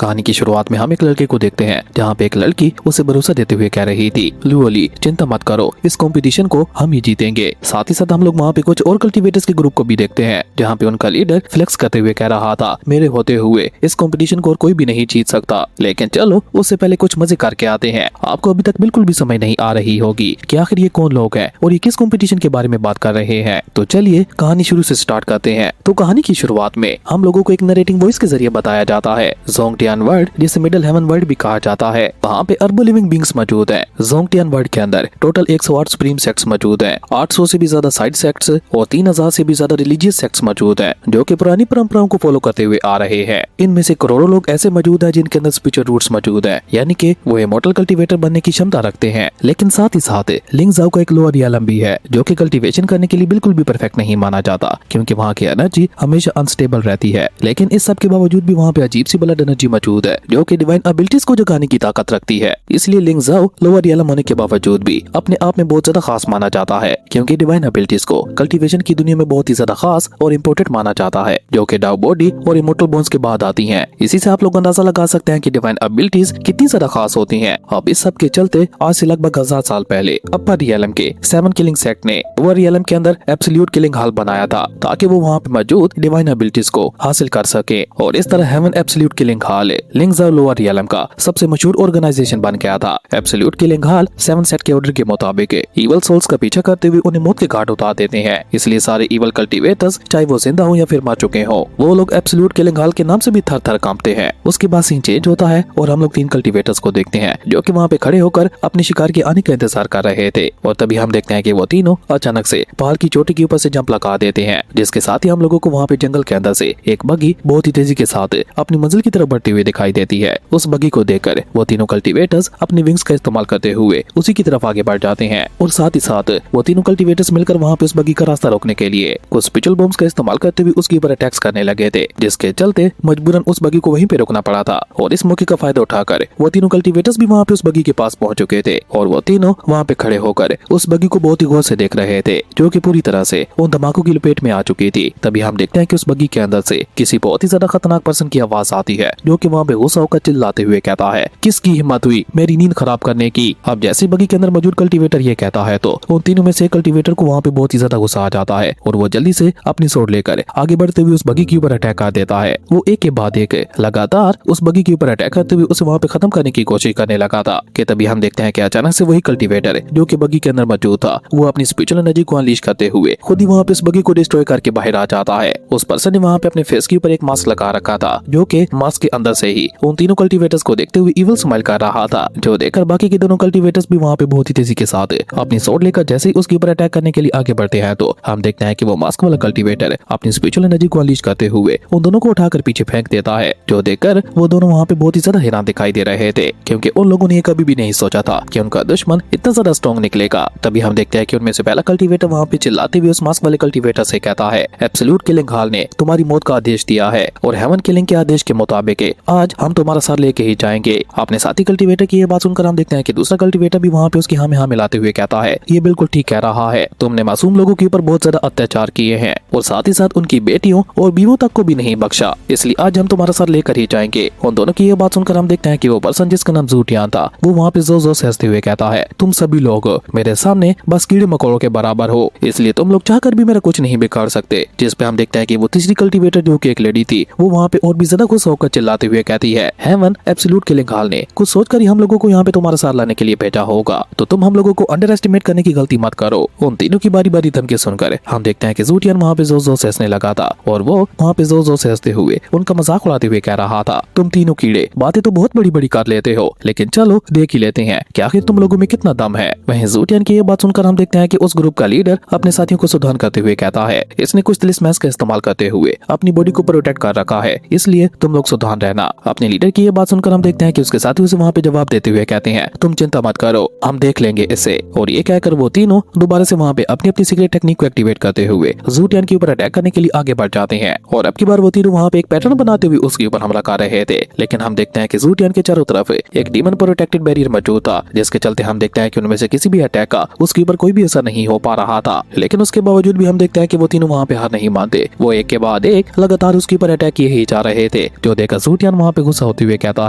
कहानी की शुरुआत में हम एक लड़के को देखते हैं जहाँ पे एक लड़की उसे भरोसा देते हुए कह रही थी, लुओली चिंता मत करो, इस कंपटीशन को हम ही जीतेंगे। साथ ही साथ हम लोग वहाँ पे कुछ और कल्टीवेटर्स के ग्रुप को भी देखते हैं जहाँ पे उनका लीडर फ्लेक्स करते हुए कह रहा था, मेरे होते हुए इस कंपटीशन को और कोई भी नहीं जीत सकता। लेकिन चलो उससे पहले कुछ मजे करके आते हैं। आपको अभी तक बिल्कुल भी समझ नहीं आ रही होगी कि आखिर ये कौन लोग हैं और ये किस कंपटीशन के बारे में बात कर रहे हैं। तो चलिए कहानी शुरू से स्टार्ट करते हैं। तो कहानी की शुरुआत में हम लोगों को एक नरेटिंग वॉइस के जरिए बताया जाता है जोंगटियान वर्ल्ड, जिसे मिडिल हेवन वर्ल्ड भी कहा जाता है। वहाँ पे अरबों लिविंग बींग्स मौजूद हैं। जोंगटियान वर्ल्ड के अंदर टोटल 108 सुप्रीम सेक्ट्स मौजूद हैं, 800 से भी ज्यादा साइड सेक्ट्स और 3000 से भी ज्यादा रिलीजियस सेक्ट्स मौजूद हैं, जो कि पुरानी परंपराओं को फॉलो करते हुए आ रहे हैं। इनमें से करोड़ों लोग ऐसे मौजूद हैं जिनके अंदर स्पिरिचुअल रूट्स मौजूद हैं, यानी कि वो इमॉर्टल कल्टीवेटर बनने की क्षमता रखते हैं। लेकिन साथ ही साथ लिंग जाओ का एक लोअर रियलम भी है, जो कि कल्टीवेशन करने के लिए बिल्कुल भी परफेक्ट नहीं माना जाता, क्योंकि वहाँ की एनर्जी हमेशा अनस्टेबल रहती है। लेकिन इस सब के बावजूद भी वहाँ पे अजीब सी ब्लड एनर्जी मौजूद है, जो कि डिवाइन एबिलिटीज को जगाने की ताकत रखती है। इसलिए लिंग जाओ लोअर रियलम होने के बावजूद भी अपने आप में बहुत ज्यादा खास माना जाता है, क्योंकि डिवाइन एबिलिटीज को कल्टीवेशन की दुनिया में बहुत ही ज्यादा खास और इम्पोर्टेंट माना जाता है, जो कि डाउ बॉडी और इमोर्टल बोन्स के बाद आती हैं। इसी से आप लोग अंदाजा लगा सकते हैं कि डिवाइन एबिलिटीज कितनी ज्यादा खास होती हैं। अब इस सब के चलते आज से लगभग 1000 साल पहले अपर रियलम के 7 किलिंग सेक्ट ने लोअर रियलम के अंदर एब्सोल्यूट किलिंग हॉल बनाया था, ताकि वो वहाँ पे मौजूद डिवाइन एबिलिटीज को हासिल कर सके। और इस तरह हेवन एब्सोल्यूट किलिंग हॉल लिंग जाओ लोअर रियलम का सबसे मशहूर ऑर्गेनाइजेशन बन गया था। एब्सोल्यूट किलिंग हॉल 7 सेट के ऑर्डर के मुताबिक इवल सोल्स का पीछा करते हुए उन्हें मौत के घाट उतार देते हैं। इसलिए सारे इवल कल्टीवेटर्स, चाहे वो जिंदा हो या फिर मर चुके हो, वो लोग एब्सोल्यूट किलिंग हॉल के नाम से भी थर थर कांपते हैं। उसके बाद सीन चेंज होता है और हम लोग 3 कल्टीवेटर्स को देखते हैं जो कि वहाँ पे खड़े होकर अपने शिकार के आने का इंतजार कर रहे थे। और तभी हम देखते हैं कि वो तीनों अचानक से पहाड़ की चोटी के ऊपर से जंप लगा देते हैं, जिसके साथ ही हम लोगों को वहाँ पे जंगल के अंदर से एक बगी बहुत ही तेजी के साथ अपनी मंजिल की तरफ बढ़ती हुई दिखाई देती है। उस बगी को देखकर वो तीनों कल्टीवेटर्स अपने विंग्स का इस्तेमाल करते हुए उसी की तरफ आगे बढ़ जाते हैं। और साथ ही साथ वो तीनों कल्टीवेटर्स मिलकर वहाँ पे उस बगी का रास्ता रोकने के लिए कुछ स्पिरिचुअल बॉम्ब्स का इस्तेमाल करते हुए उसके ऊपर अटैक्स करने लगे थे, जिसके चलते मजबूरन उस बगी को वहीं पे रोकना पड़ा था। और इस मौके का फायदा उठाकर वो तीनों कल्टीवेटर्स भी वहाँ पे उस बगी के पास पहुंच चुके थे और वो तीनों वहाँ पे खड़े होकर उस बगी को बहुत ही गौर से देख रहे थे, जो कि पूरी तरह से उन धमाकों की लपेट में आ चुकी थी। तभी हम देखते हैं कि उस बगी के अंदर से किसी बहुत ही ज्यादा खतरनाक पर्सन की आवाज आती है, जो कि वहाँ पे गुस्सा होकर चिल्लाते हुए कहता है, किसकी हिम्मत हुई मेरी नींद खराब करने की। अब जैसे बगी के अंदर मौजूद कल्टीवेटर ये कहता है तो उन तीनों में से कल्टीवेटर को वहाँ पे बहुत ही ज्यादा गुस्सा आ जाता है और वो जल्दी से अपनी सोर्ड लेकर आगे बढ़ते हुए उस बगी के ऊपर अटैक कर देता है। वो एक के बाद एक लगातार उस बगी के ऊपर अटैक करते हुए उसे वहाँ पे खत्म करने की कोशिश करने लगा था कि तभी हम देखते हैं कि अचानक से वही कल्टीवेटर जो कि बगी के अंदर मौजूद था, वो अपनी स्पिरिचुअल एनर्जी को अनलीश करते हुए खुद ही वहाँ पे इस बगी को डिस्ट्रॉय करके बाहर आ जाता है। उस पर्सन ने वहाँ पे अपने फेस के ऊपर एक मास्क लगा रखा था, जो कि मास्क के अंदर से ही उन तीनों कल्टीवेटर्स को देखते हुए इविल स्माइल कर रहा था, जो देखकर बाकी के दोनों कल्टीवेटर्स भी वहाँ पे बहुत ही तेजी के साथ अपनी सोर्ड लेकर जैसे ही उसके ऊपर अटैक करने के लिए आगे बढ़ते हैं तो हम देखते हैं कि वो मास्क वाला कल्टीवेटर अपनी स्पिरिचुअल एनर्जी को अनलीश करते हुए उन दोनों को उठाकर पीछे फेंक देता है, जो देखकर वो दोनों वहाँ पे बहुत ही ज्यादा हैरान दिखाई दे रहे थे, क्योंकि उन लोगों ने कभी भी नहीं सोचा था कि उनका दुश्मन इतना ज्यादा स्ट्रॉन्ग निकलेगा। तभी हम देखते हैं कि उनमें से पहला कल्टीवेटर वहाँ पे चिल्लाते हुए उस मास्क वाले कल्टीवेटर से कहता है, एब्सोल्यूट किलिंग हॉल ने तुम्हारी मौत का आदेश दिया है और हेवन किलिंग के आदेश के मुताबिक आज हम तुम्हारा सर लेके ही जाएंगे। अपने साथी कल्टीवेटर की ये बात सुनकर हम देखते हैं कि दूसरा कल्टीवेटर भी वहाँ पे उसकी हाँ में हाँ मिलाते हुए कहता है, ये बिल्कुल ठीक कह रहा है, तुमने मासूम लोगों के ऊपर बहुत ज्यादा अत्याचार किए हैं और साथ ही साथ उनकी बेटियों और बीवों तक को भी नहीं बख्शा, इसलिए आज हम तुम्हारा सर लेकर ही जाएंगे। उन दोनों की ये बात सुनकर हम देखते हैं कि वो पर्सन जिसका नाम ज़ूटियान था, वो वहाँ पे जोर जोर से हंसते हुए कहता है, तुम सभी लोग मेरे सामने बस कीड़े मकोड़ों के बराबर हो, इसलिए तुम लोग चाहकर भी मेरा कुछ नहीं बिगाड़ सकते। जिस पे हम देखते हैं कि वो तीसरी कल्टीवेटर जो कि एक लेडी थी, वो वहाँ पे और भी ज्यादा खुश होकर चिल्लाते हुए कहती है, हेवन एब्सोल्यूट किलिंग हॉल ने कुछ सोचकर ही हम लोगों को यहाँ पे तुम्हारा सार लाने के लिए भेजा होगा, तो तुम हम लोगों को अंडर एस्टिमेट करने की गलती मत करो। उन तीनों की बारी बारी धमकी सुनकर हम देखते हैं कि ज़ूटियान वहाँ पे जोर जोर से हंसने लगा था और वो वहाँ पे जोर जोर से हंसते हुए उनका मजाक उड़ाते हुए कह रहा था, तुम तीनों कीड़े बातें तो बहुत बड़ी बड़ी कर लेते हो, लेकिन चलो देख ही लेते हैं कि आखिर तुम लोगों में कितना दम है। वहीं ज़ूटियान की ये बात सुनकर हम देखते हैं कि उस ग्रुप का लीडर अपने साथियों को सावधान करते हुए कहता है, इसने कुछ तिलिस्मैस का इस्तेमाल करते हुए अपनी बॉडी को प्रोटेक्ट कर रखा है, इसलिए तुम लोग सावधान रहना। अपने लीडर की ये बात सुनकर हम देखते हैं कि उसके साथी उसे वहाँ पे जवाब देते हुए कहते हैं, तुम चिंता मत करो, हम देख लेंगे इसे। और ये कहकर वो तीनों दोबारा से वहाँ पे अपनी अपनी सीक्रेट टेक्निक को एक्टिवेट करते हुए ज़ूटियान के ऊपर अटैक करने के लिए आगे बढ़ जाते हैं। और अब की बार वो तीनों वहाँ पे एक पैटर्न बनाते हुए उसके ऊपर हमला कर रहे थे, लेकिन हम देखते हैं कि ज़ूटियान के चारों तरफ एक डीमन प्रोटेक्टेड बैरियर मौजूद था, जिसके चलते हम देखते हैं कि उनमें से किसी भी अटैक का उसके ऊपर कोई भी असर नहीं हो पा रहा था। लेकिन उसके बावजूद भी हम देखते हैं कि वो तीनों वहाँ पे हार नहीं मानते, वो एक के बाद एक लगातार उसके ऊपर अटैक किए ही जा रहे थे, जो देखकर ज़ूटियान जूटियान वहाँ पे गुस्सा होते हुए कहता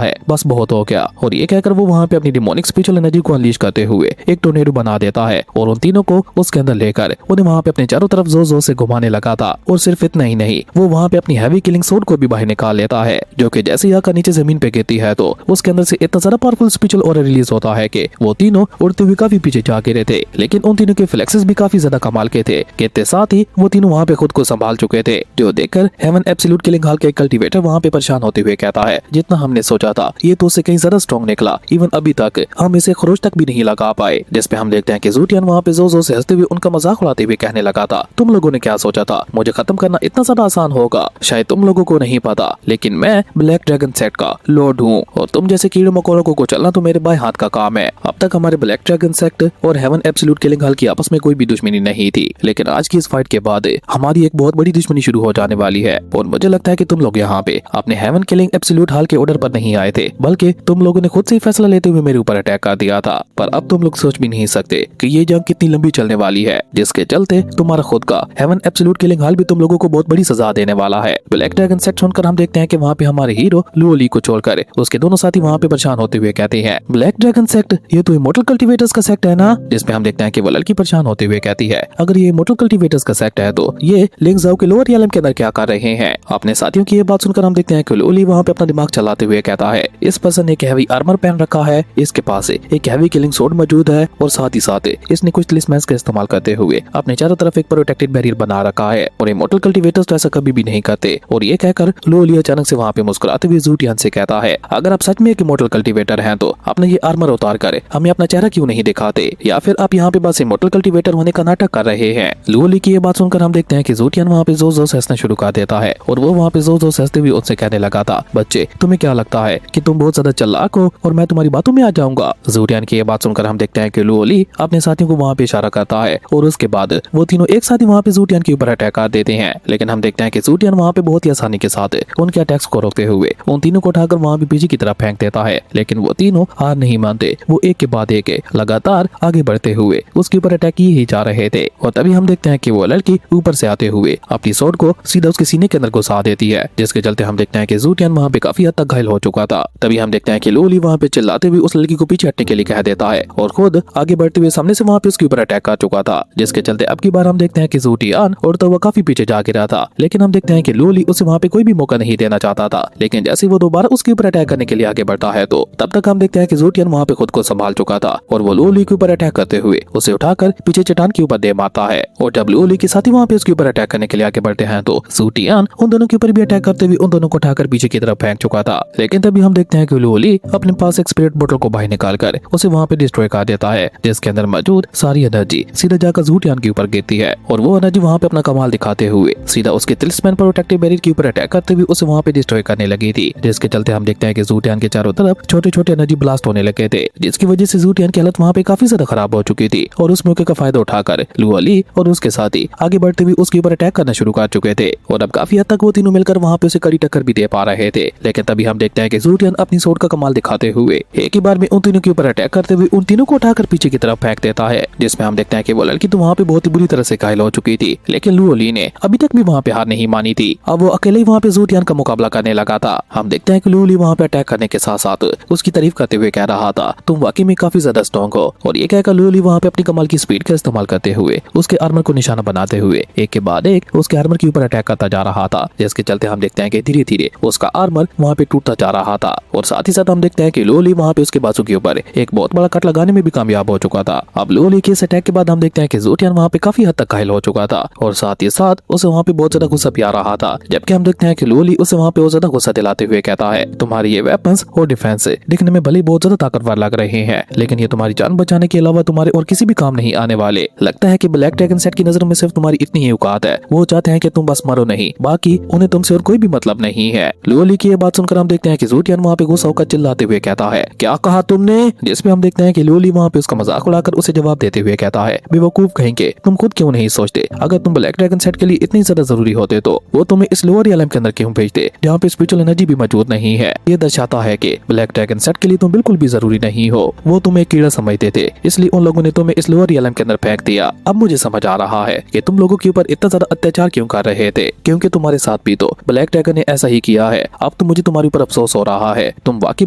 है बस बहुत हो गया, और ये कहकर वो वहाँ पे अपनी डिमोनिक स्पिरिचुअल एनर्जी को अनलीश करते हुए एक टोर्नेडो बना देता है और उन तीनों को उसके अंदर लेकर उन्हें वहाँ पे अपने चारों तरफ जोर जोर से घुमाने लगा था। और सिर्फ इतना ही नहीं, वो वहाँ पे अपनी हैवी किलिंग सोड को भी बाहर निकाल लेता है, जो कि जैसे ही आकर नीचे जमीन पे गिरती है तो उसके अंदर से इतना ज्यादा पावरफुल स्पिरिचुअल ऑरा रिलीज होता है कि वो तीनों उड़ते हुए काफी पीछे जा गिरे थे। लेकिन उन तीनों के फ्लेक्सेस भी काफी ज्यादा कमाल के थे, के साथ ही वो तीनों वहाँ पे खुद को संभाल चुके थे, जो देखकर हेवन एब्सोल्यूट किलिंग हाल के कल्टीवेटर वहाँ पे परेशान होते हुए कहता है जितना हमने सोचा था ये तो उससे कहीं ज्यादा स्ट्रॉन्ग निकला, इवन अभी तक हम इसे खरोच तक भी नहीं लगा पाए। जिसपे हम देखते हैं कि जूटियन वहाँ पे जोर जोर से हंसते हुए उनका मजाक उड़ाते हुए कहने लगा था तुम लोगों ने क्या सोचा था मुझे खत्म करना इतना ज्यादा आसान होगा, शायद तुम लोगों को नहीं पता, लेकिन मैं ब्लैक ड्रैगन सेट का लॉर्ड हूँ और तुम जैसे कीड़े मकोड़ों को कुचलना तो मेरे बाएं हाथ का काम है। अब तक हमारे ब्लैक ड्रैगन सेक्ट और हेवन एब्सोल्यूट किलिंग हाल की आपस में कोई भी दुश्मनी नहीं थी, लेकिन आज की इस फाइट के बाद हमारी एक बहुत बड़ी दुश्मनी शुरू हो जाने वाली है। और मुझे लगता है कि तुम लोग यहाँ पे अपने हेवन किलिंग एब्सोल्यूट हाल के ऑर्डर पर नहीं आए थे, बल्कि तुम लोगों ने खुद से ही फैसला लेते हुए मेरे ऊपर अटैक कर दिया था। पर अब तुम लोग सोच भी नहीं सकते कि ये जंग कितनी लंबी चलने वाली है, जिसके चलते तुम्हारा खुद का हेवन एब्सोल्यूट किलिंग हाल भी तुम लोगों को बहुत बड़ी सजा देने वाला है। ब्लैक ड्रैगन सेट सुनकर हम देखते हैं कि वहाँ पे हमारे हीरो लुओली को छोड़कर उसके दोनों साथी वहाँ पे परेशान होते हुए कहते हैं ब्लैक ड्रैगन सेक्ट ये तो इमोर्टल कल्टीवेटर्स का सेक्ट है ना। जिसपे हम देखते हैं कि वो लड़की परेशान होते हुए कहती है अगर ये इमोर्टल कल्टीवेटर्स का सेक्ट है तो ये लिंगजाओ के लोअर रियलम के अंदर क्या कर रहे हैं। अपने साथियों की ये बात सुनकर हम देखते हैं कि लुओली वहाँ पे अपना दिमाग चलाते हुए कहता है इस पर्सन ने एक हैवी आर्मर पहन रखा है, इसके पास एक हैवी किलिंग सोर्ड मौजूद है और साथ ही साथ इसने कुछ टलिस्मैन्स का इस्तेमाल करते हुए अपने चारों तरफ एक प्रोटेक्टेड बैरियर बना रखा है और इमोर्टल कल्टीवेटर्स तो ऐसा कभी भी नहीं करते। और ये कहकर लुओली अचानक से वहाँ पे मुस्कुराते हुए जूटियन से कहता है अगर आप सच में एक इमोर्टल कल्टीवेटर हैं तो अपना ये आर्मर उतार कर हमें अपना चेहरा क्यों नहीं दिखाते, या फिर आप यहाँ पे बस इमोर्टल कल्टीवेटर होने का नाटक कर रहे हैं। लुओली की ये बात सुनकर हम देखते हैं कि जूटियन वहाँ पे जोर जोर से हंसना शुरू कर देता है और वो वहाँ पे जोर जोर से हंसते हुए उनसे कहने लगा था बच्चे तुम्हें क्या लगता है कि तुम बहुत ज्यादा चालाक हो और मैं तुम्हारी बातों में आ जाऊंगा। जूटियन की ये बात सुनकर हम देखते हैं कि लुओली अपने साथियों को वहाँ पे इशारा करता है और उसके बाद वो तीनों एक साथ ही वहाँ पे जूटियन के ऊपर अटैक कर देते हैं। लेकिन हम देखते हैं कि जूटियन वहाँ पे बहुत ही आसानी के साथ उनके अटैक्स को रोकते हुए उन तीनों को उठाकर वहाँ पे पीछे की तरफ फेंक देता है। लेकिन वो तीनों हार नहीं मानते, वो एक के बाद एक लगातार आगे बढ़ते हुए उसके ऊपर अटैक किए ही जा रहे थे। और तभी हम देखते हैं कि वो लड़की ऊपर से आते हुए अपनी सोर्ड को सीधा उसके सीने के अंदर घुसा देती है, जिसके चलते हम देखते हैं कि जूटियन वहाँ पे काफी हद तक घायल हो चुका था। तभी हम देखते हैं कि लुओली वहाँ पे चिल्लाते हुए उस लड़की को पीछे हटने के लिए कह देता है और खुद आगे बढ़ते हुए सामने से वहाँ पे उसके ऊपर अटैक कर चुका था, जिसके चलते अब की बार हम देखते हैं कि जूटियन और तो वो काफी पीछे जा गिरा था। लेकिन हम देखते हैं कि लुओली उसे वहाँ पे कोई भी मौका नहीं देना चाहता था। लेकिन जैसे वो दोबारा उसके ऊपर अटैक करने के लिए आगे बढ़ता है तो तब तक हम देखते हैं कि जूटियन वहाँ पे खुद को संभाल चुका था और वो लुओली के ऊपर अटैक करते हुए उसे उठाकर पीछे चट्टान के ऊपर दे मारता है। और जब लुओली के साथी वहाँ पे उसके ऊपर अटैक करने के लिए आगे बढ़ते हैं तो जूटियन उन दोनों के ऊपर भी अटैक करते हुए उन दोनों को उठाकर पीछे की तरफ फेंक चुका था। लेकिन तभी हम देखते हैं कि लुओली अपने पास एक स्पिरिट बोतल को बाहर निकालकर उसे वहाँ पे डिस्ट्रॉय कर देता है, जिसके अंदर मौजूद सारी एनर्जी सीधा जाकर जूटियन के ऊपर गिरती है और वो एनर्जी वहाँ पे अपना कमाल दिखाते हुए सीधा उसके तिलिस्मैन प्रोटेक्टिव बैरियर के ऊपर अटैक करते हुए उसे वहाँ पे डिस्ट्रॉय करने लगी थी। जिसके चलते हम देखते हैं कि जूटियन के चारों तरफ छोटे छोटे एनर्जी ब्लास्ट होने लगे थे, जिसकी वजह से जूटियन की हालत वहाँ पे काफी ज्यादा खराब हो चुकी थी। और उस मौके का फायदा उठाकर लुओली और उसके साथी आगे बढ़ते हुए उसके ऊपर अटैक करना शुरू कर चुके थे और अब काफी हद तक वो तीनों मिलकर वहाँ पे उसे कड़ी टक्कर भी दे पा रहे थे। लेकिन तभी हम देखते हैं कि जूटियन अपनी सोर्ड का कमाल दिखाते हुए एक ही बार में उन तीनों के ऊपर अटैक करते हुए उन तीनों को उठाकर पीछे की तरफ फेंक देता है, जिसमें हम देखते हैं कि वो लड़की तो वहाँ पे बहुत ही बुरी तरह से घायल हो चुकी थी। लेकिन लुओली ने अभी तक भी वहाँ पे हार नहीं मानी थी। अब वो अकेले ही वहाँ पे जूटियन का मुकाबला करने लगा था। हम देखते हैं कि लुओली वहाँ पे अटैक करने के साथ साथ उसकी तारीफ करते हुए कह रहा था तुम वाकई में काफी ज्यादा स्ट्रॉन्ग हो। और ये कहकर लुओली वहाँ पे अपनी कमाल की स्पीड का इस्तेमाल करते हुए उसके आर्मर को निशाना बनाते हुए एक के बाद एक उसके आर्मर के ऊपर अटैक करता जा रहा था, जिसके चलते हम देखते हैं कि धीरे धीरे उसका आर्मर वहाँ पे टूटता जा रहा था। और साथ ही साथ हम देखते हैं कि लुओली वहाँ पे उसके बाजू के ऊपर एक बहुत बड़ा कट लगाने में भी कामयाब हो चुका था। अब लुओली के इस अटैक के बाद हम देखते हैं कि जूटियन वहाँ पे काफी हद तक घायल हो चुका था और साथ ही साथ उसे वहाँ पे बहुत ज्यादा गुस्सा भी आ रहा था। जबकि हम देखते हैं कि लुओली उसे वहाँ पे बहुत ज्यादा गुस्सा दिलाते हुए कहता है तुम्हारे ये वेपन्स और डिफेंस दिखने में भले बहुत ज्यादा ताकतवर लग रहे हैं, लेकिन ये तुम्हारी जान बचाने के अलावा तुम्हारे और किसी भी काम नहीं आने वाले। लगता है कि ब्लैक ड्रैगन सेट की नजर में सिर्फ तुम्हारी इतनी ही औकात है, वो चाहते हैं कि तुम बस मरो नहीं, बाकी उन्हें तुमसे और कोई भी मतलब नहीं है। लुओली की ये बात सुनकर हम देखते हैं कि जूटियन वहाँ पे गुस्सा होकर चिल्लाते हुए कहता है क्या कहा तुमने, जिसमें हम देखते हैं कि लुओली वहाँ पे उसका मजाक उड़ाकर उसे जवाब देते हुए कहता है बेवकूफ कहेंगे, तुम खुद क्यों नहीं सोचते अगर तुम ब्लैक ड्रैगन सेट के लिए इतनी ज्यादा जरूरी होते तो वो तुम्हें इस लोअर रियलम के अंदर क्यों भेजते जहाँ पे स्पिरिचुअल एनर्जी भी मौजूद नहीं है। ये दर्शाता है कि ब्लैक ड्रैगन सेट के लिए तुम बिल्कुल भी जरूरी नहीं हो, वो तुम्हें कीड़ा समझते थे, इसलिए उन लोगों ने तुम्हें इस लोअर रियलम के अंदर फेंक दिया। अब मुझे समझ आ रहा है कि तुम लोगों के ऊपर इतना ज्यादा अत्याचार क्यों कर रहे थे, क्योंकि तुम्हारे साथ भी तो ब्लैक ड्रैगन ने ऐसा ही किया है। अब तो मुझे तुम्हारे ऊपर अफसोस हो रहा है, तुम वाकई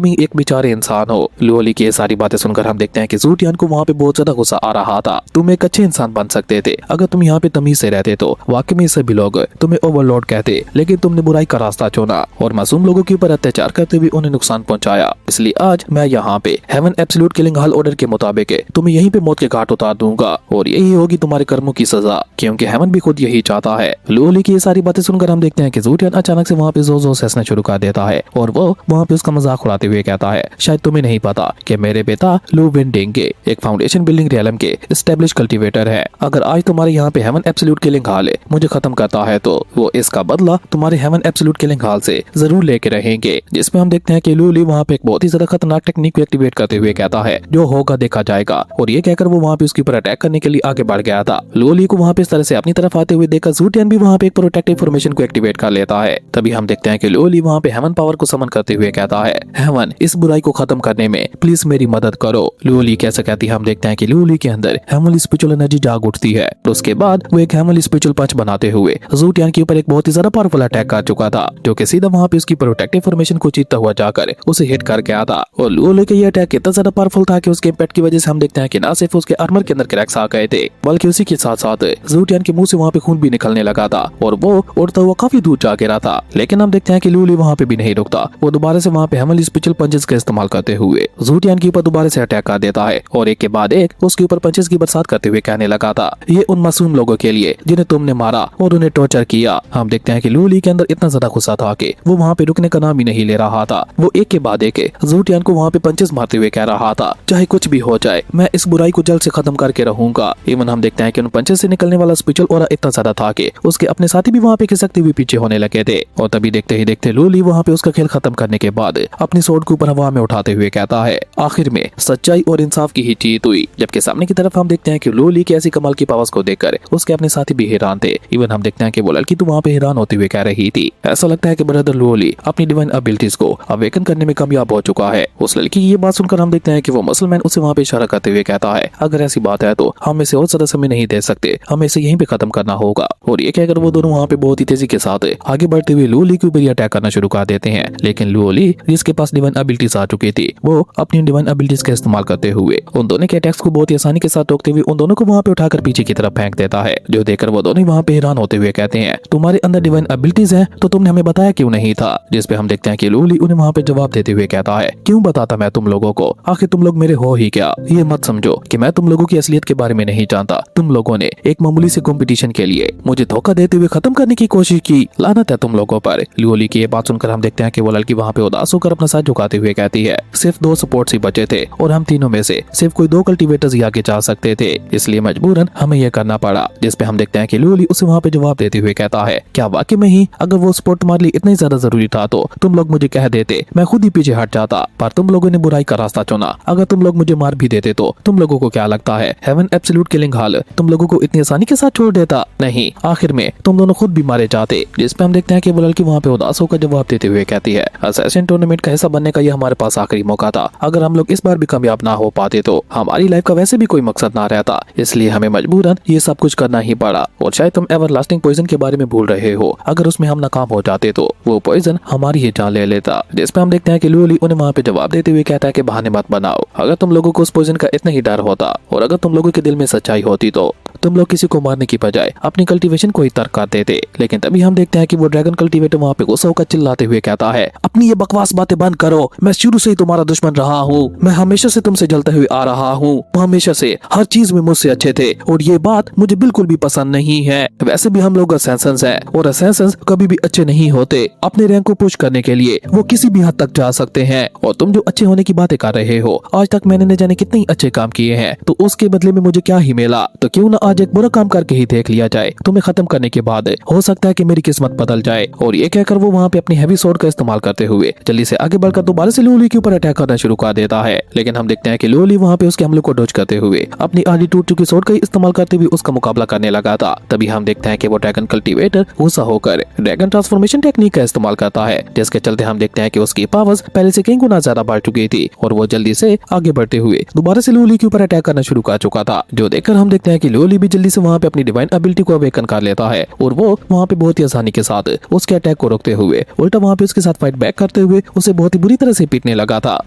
में एक बेचारे इंसान हो। लुओली की ये सारी बातें सुनकर हम देखते हैं कि ज़ू टियान को वहाँ पे बहुत ज्यादा गुस्सा आ रहा था। तुम एक अच्छे इंसान बन सकते थे अगर तुम यहाँ पे तमीज से रहते तो। वाकई में सभी लोग तुम्हें ओवरलॉर्ड कहते, लेकिन तुमने बुराई का रास्ता चुना और मासूम लोगों के ऊपर अत्याचार करते हुए उन्हें नुकसान पहुंचाया। इसलिए आज मैं यहाँ पे heaven absolute killing hall order के मुताबिक तुम्हें यहीं पे मौत के घाट उतार दूंगा और यही होगी तुम्हारे कर्मों की सजा, क्योंकि हेवन भी खुद यही चाहता है। लुओली की ये सारी बातें सुनकर हम देखते हैं कि ज़ू टियान अचानक से वहाँ पे ज़ो से हंसना शुरू कर देता है और वो वहाँ पे उसका मजाक उड़ाते हुए कहता है, शायद तुम्हें नहीं पता कि मेरे पिता लू विंडिंग एक फाउंडेशन बिल्डिंग रियलम के एस्टेब्लिश कल्टीवेटर है। अगर आज तुम्हारे यहाँ पे हेवन एब्सोल्यूट किलिंग हॉल मुझे खत्म करता है तो वो इसका बदला तुम्हारे हेवन एब्सोल्यूट किलिंग हॉल से जरूर लेके रहेंगे। जिसमें हम देखते हैं कि लुओली वहाँ पे एक बहुत ही ज्यादा खतरनाक टेक्निक को एक्टिवेट करते हुए कहता है, जो होगा देखा जाएगा। और ये कहकर वो वहाँ पे उसके ऊपर अटैक करने के लिए आगे बढ़ गया था। लुओली को वहाँ पे इस तरह से अपनी तरफ आते हुए देखा ज़ू टियान भी वहाँ पे एक प्रोटेक्टिव फॉर्मेशन को एक्टिवेट कर लेता है। तभी हम देखते हैं कि लुओली वहाँ पे हेवन पावर को समन करते हुए कहता है, हेवन इस बुराई को खत्म करने में प्लीज मेरी मदद करो। लुओली कैसे कहती है, हम देखते हैं कि लुओली के अंदर हेवनली स्पिरिचुअल एनर्जी जाग उठती है। उसके बाद वो एक हेवनली स्पिरिचुअल पंच बनाते हुए ज़ू टियान के ऊपर एक बहुत ही ज्यादा पावरफुल अटैक कर चुका था, जो कि सीधा वहाँ पे उसकी प्रोटेक्टिव फॉर्मेशन को चीरता हुआ जाकर उसे हिट कर गया था। और लुओली का ये अटैक इतना ज्यादा पावरफुल था कि उसके इम्पैक्ट की वजह से हम देखते हैं कि न सिर्फ उसके आर्मर के अंदर क्रैक्स आ गए थे, बल्कि उसी के साथ साथ ज़ू टियान के मुंह से वहाँ पे खून भी निकलने लगा था और वो उड़ता हुआ काफी दूर जा गिरा था। लेकिन हम देखते हैं कि लुओली वहाँ पे भी नहीं रुकता। वो दोबारा से वहाँ पे हेवनली स्पिरिचुअल पंचेस का इस्तेमाल करते हुए ज़ू टियान के ऊपर दोबारा से अटैक कर देता है और एक के बाद एक उसके ऊपर पंचेस की बरसात करते हुए कहने लगा था, ये उन मासूम लोगों के लिए जिन्हें तुमने मारा और उन्हें टॉर्चर किया। हम देखते हैं कि लुओली के अंदर इतना ज्यादा गुस्सा था कि वो वहाँ पे रुकने का नाम ही नहीं ले रहा था। वो एक के बाद एक ज़ू टियान को वहाँ पे पंचेस मारते हुए कह रहा था, चाहे कुछ भी हो जाए मैं इस बुराई को जल्द से खत्म करके रहूंगा। इवन हम देखते हैं कि उन पंचेस से निकलने वाला स्पिरिचुअल ऑरा इतना ज्यादा था कि उसके अपने साथी भी वहाँ पे खिसकते हुए पीछे होने लगे थे। और तभी देखते ही देखते लुओली वहाँ पे उसका खेल खत्म करने के बाद अपनी सोर्ड को ऊपर हवा में उठाते हुए कहता है, आखिर में सच्चाई और इंसाफ की ही जीत हुई। जबकि सामने की तरफ हम देखते हैं कि लुओली की ऐसी कमाल की पावर्स को देखकर उसके अपने साथी भी हैरान थे। इवन हम देखते हैं कि वो लड़की तो वहाँ पे हैरान होते हुए कह रही थी, ऐसा लगता है कि ब्रदर लुओली अपनी डिवाइन एबिलिटीज को अवेकन करने में कामयाब हो चुका है। उस लड़की की ये बात सुनकर हम देखते हैं कि वो मुसलमान उसे वहाँ पे इशारा करते हुए कहता है, अगर ऐसी बात है तो हम इसे और ज्यादा समय नहीं दे सकते, हमें इसे यहीं पे खत्म करना होगा। और ये कहकर वो दोनों वहाँ पे बहुत ही तेजी के साथ आगे बढ़ते हुए लुओली के ऊपर अटैक करना शुरू कर देते हैं। लेकिन लुओली जिसके पास डिवाइन एबिलिटीज आ चुकी थी, वो अपनी डिवाइन एबिलिटीज का इस्तेमाल करते हुए उन दोनों के अटैक्स को बहुत ही आसानी के साथ रोकते हुए उन दोनों को वहाँ पे उठाकर पीछे की तरफ फेंक देता है। जो देखकर वो दोनों वहाँ पे हैरान होते हुए कहते हैं, तुम्हारे अंदर डिवाइन एबिलिटीज है तो तुमने हमें बताया क्यों नहीं था। जिसपे हम देखते हैं कि लुओली उन्हें वहाँ पे जवाब देते हुए कहता है, क्यों बताता मैं तुम लोगों को, आखिर तुम लोग मेरे हो ही क्या। ये मत समझो कि मैं तुम लोगों की असलियत के बारे में नहीं जानता। तुम लोगों ने एक मामूली से कंपटीशन के लिए मुझे धोखा देते हुए खत्म करने की कोशिश की, लानत है तुम लोगों पर। लुओली की ये बात सुनकर हम देखते हैं कि वो लड़की वहाँ पे उदास होकर अपना साथ झुकाते हुए कहती है, सिर्फ 2 सपोर्ट्स ही बचे थे और हम तीनों में से सिर्फ कोई 2 कल्टीवेटर्स ही आगे जा सकते थे, इसलिए मजबूरन हमें यह करना पड़ा। जिसपे हम देखते हैं कि लुओली उसे वहाँ पे जवाब देते हुए कहता है, क्या वाकई में ही अगर वो सपोर्ट तुम्हारे लिए इतना ही ज्यादा जरूरी था तो तुम लोग मुझे कह देते, मैं खुद ही पीछे हट जाता। पर तुम लोगों ने बुराई का रास्ता चुना। अगर तुम लोग मुझे मार भी देते तो तुम लोगों को क्या लगता है हेवन एब्सोल्यूट किलिंग हॉल तुम लोगों को इतनी आसानी के साथ छोड़ देता? नहीं, आखिर में तुम दोनों खुद भी मारे जाते। जिसपे हम देखते हैं कि वो लड़की वहाँ पे उदास होकर जवाब देते हुए कहती है, असैसिन टूर्नामेंट का हिस्सा बनने का ये हमारे पास आखिरी मौका था। अगर हम लोग इस बार भी कामयाब ना हो पाते तो हमारी लाइफ का वैसे भी कोई मकसद ना रहता, इसलिए हमें मजबूरन ये सब कुछ करना ही पड़ा। और शायद तुम एवरलास्टिंग पॉइजन के बारे में भूल रहे हो, अगर उसमें हम नाकाम हो जाते तो वो पॉइजन हमारी ही जान ले लेता। जिसपे हम देखते हैं कि लुओली उन्हें वहाँ पे जवाब देते हुए कहता है कि बहाने मत बनाओ। अगर तुम लोगों को उस पॉइजन का इतना ही डर होता और अगर तुम लोगों के दिल में सच्चाई होती तो तुम लोग किसी को मारने की बजाय अपनी कल्टीवेशन को ही तर्क कर देते। लेकिन तभी हम देखते हैं कि वो ड्रैगन कल्टीवेटर वहाँ पे गुस्सा होकर चिल्लाते हुए कहता है, अपनी ये बकवास बातें बंद करो। मैं शुरू से ही तुम्हारा दुश्मन रहा हूँ। मैं हमेशा से तुमसे जलते हुए आ रहा हूँ। हमेशा से हर चीज में मुझसे अच्छे थे और ये बात मुझे बिल्कुल भी पसंद नहीं है। वैसे भी हम लोग असैसिन्स हैं और असैसिन्स कभी भी अच्छे नहीं होते। अपने रैंक को पुश करने के लिए वो किसी भी हद तक जा सकते हैं। और तुम जो अच्छे होने की बातें कर रहे हो, आज तक मैंने न जाने कितने ही अच्छे काम किए हैं, तो उसके बदले में मुझे क्या ही मिला? तो क्यों ना आज एक बुरा काम करके ही देख लिया जाए। तुम्हें खत्म करने के बाद हो सकता है कि मेरी किस्मत बदल जाए। और ये कहकर वो वहाँ पे अपनी हैवी स्वॉर्ड का इस्तेमाल करते हुए जल्दी से आगे बढ़कर दोबारा से लुओली के ऊपर अटैक करना शुरू कर देता है। लेकिन हम देखते हैं कि लुओली वहाँ पे उसके हमले को डॉज करते हुए अपनी आधी टूट चुकी स्वॉर्ड का इस्तेमाल करते हुए उसका मुकाबला करने लगा था। तभी हम देखते हैं कि वो ड्रैगन कल्टीवेटर गुस्सा होकर ड्रैगन ट्रांसफॉर्मेशन टेक्निक का इस्तेमाल करता है, जिसके चलते हम देखते हैं कि उसकी पावर्स पहले से कई गुना ज्यादा बढ़ चुकी थी और वो जल्दी से आगे बढ़ते हुए दोबारा से लुओली के ऊपर अटैक करना शुरू कर चुका था। जो देखकर हम देखते हैं कि लुओली लूली भी जल्दी से वहाँ पे अपनी डिवाइन एबिलिटी को अवेकन कर लेता है और वो वहाँ पे बहुत ही आसानी के साथ उसके अटैक को रोकते हुए उल्टा वहाँ पे उसके साथ फाइट बैक करते हुए उसे बहुत ही बुरी तरह से पीटने लगा था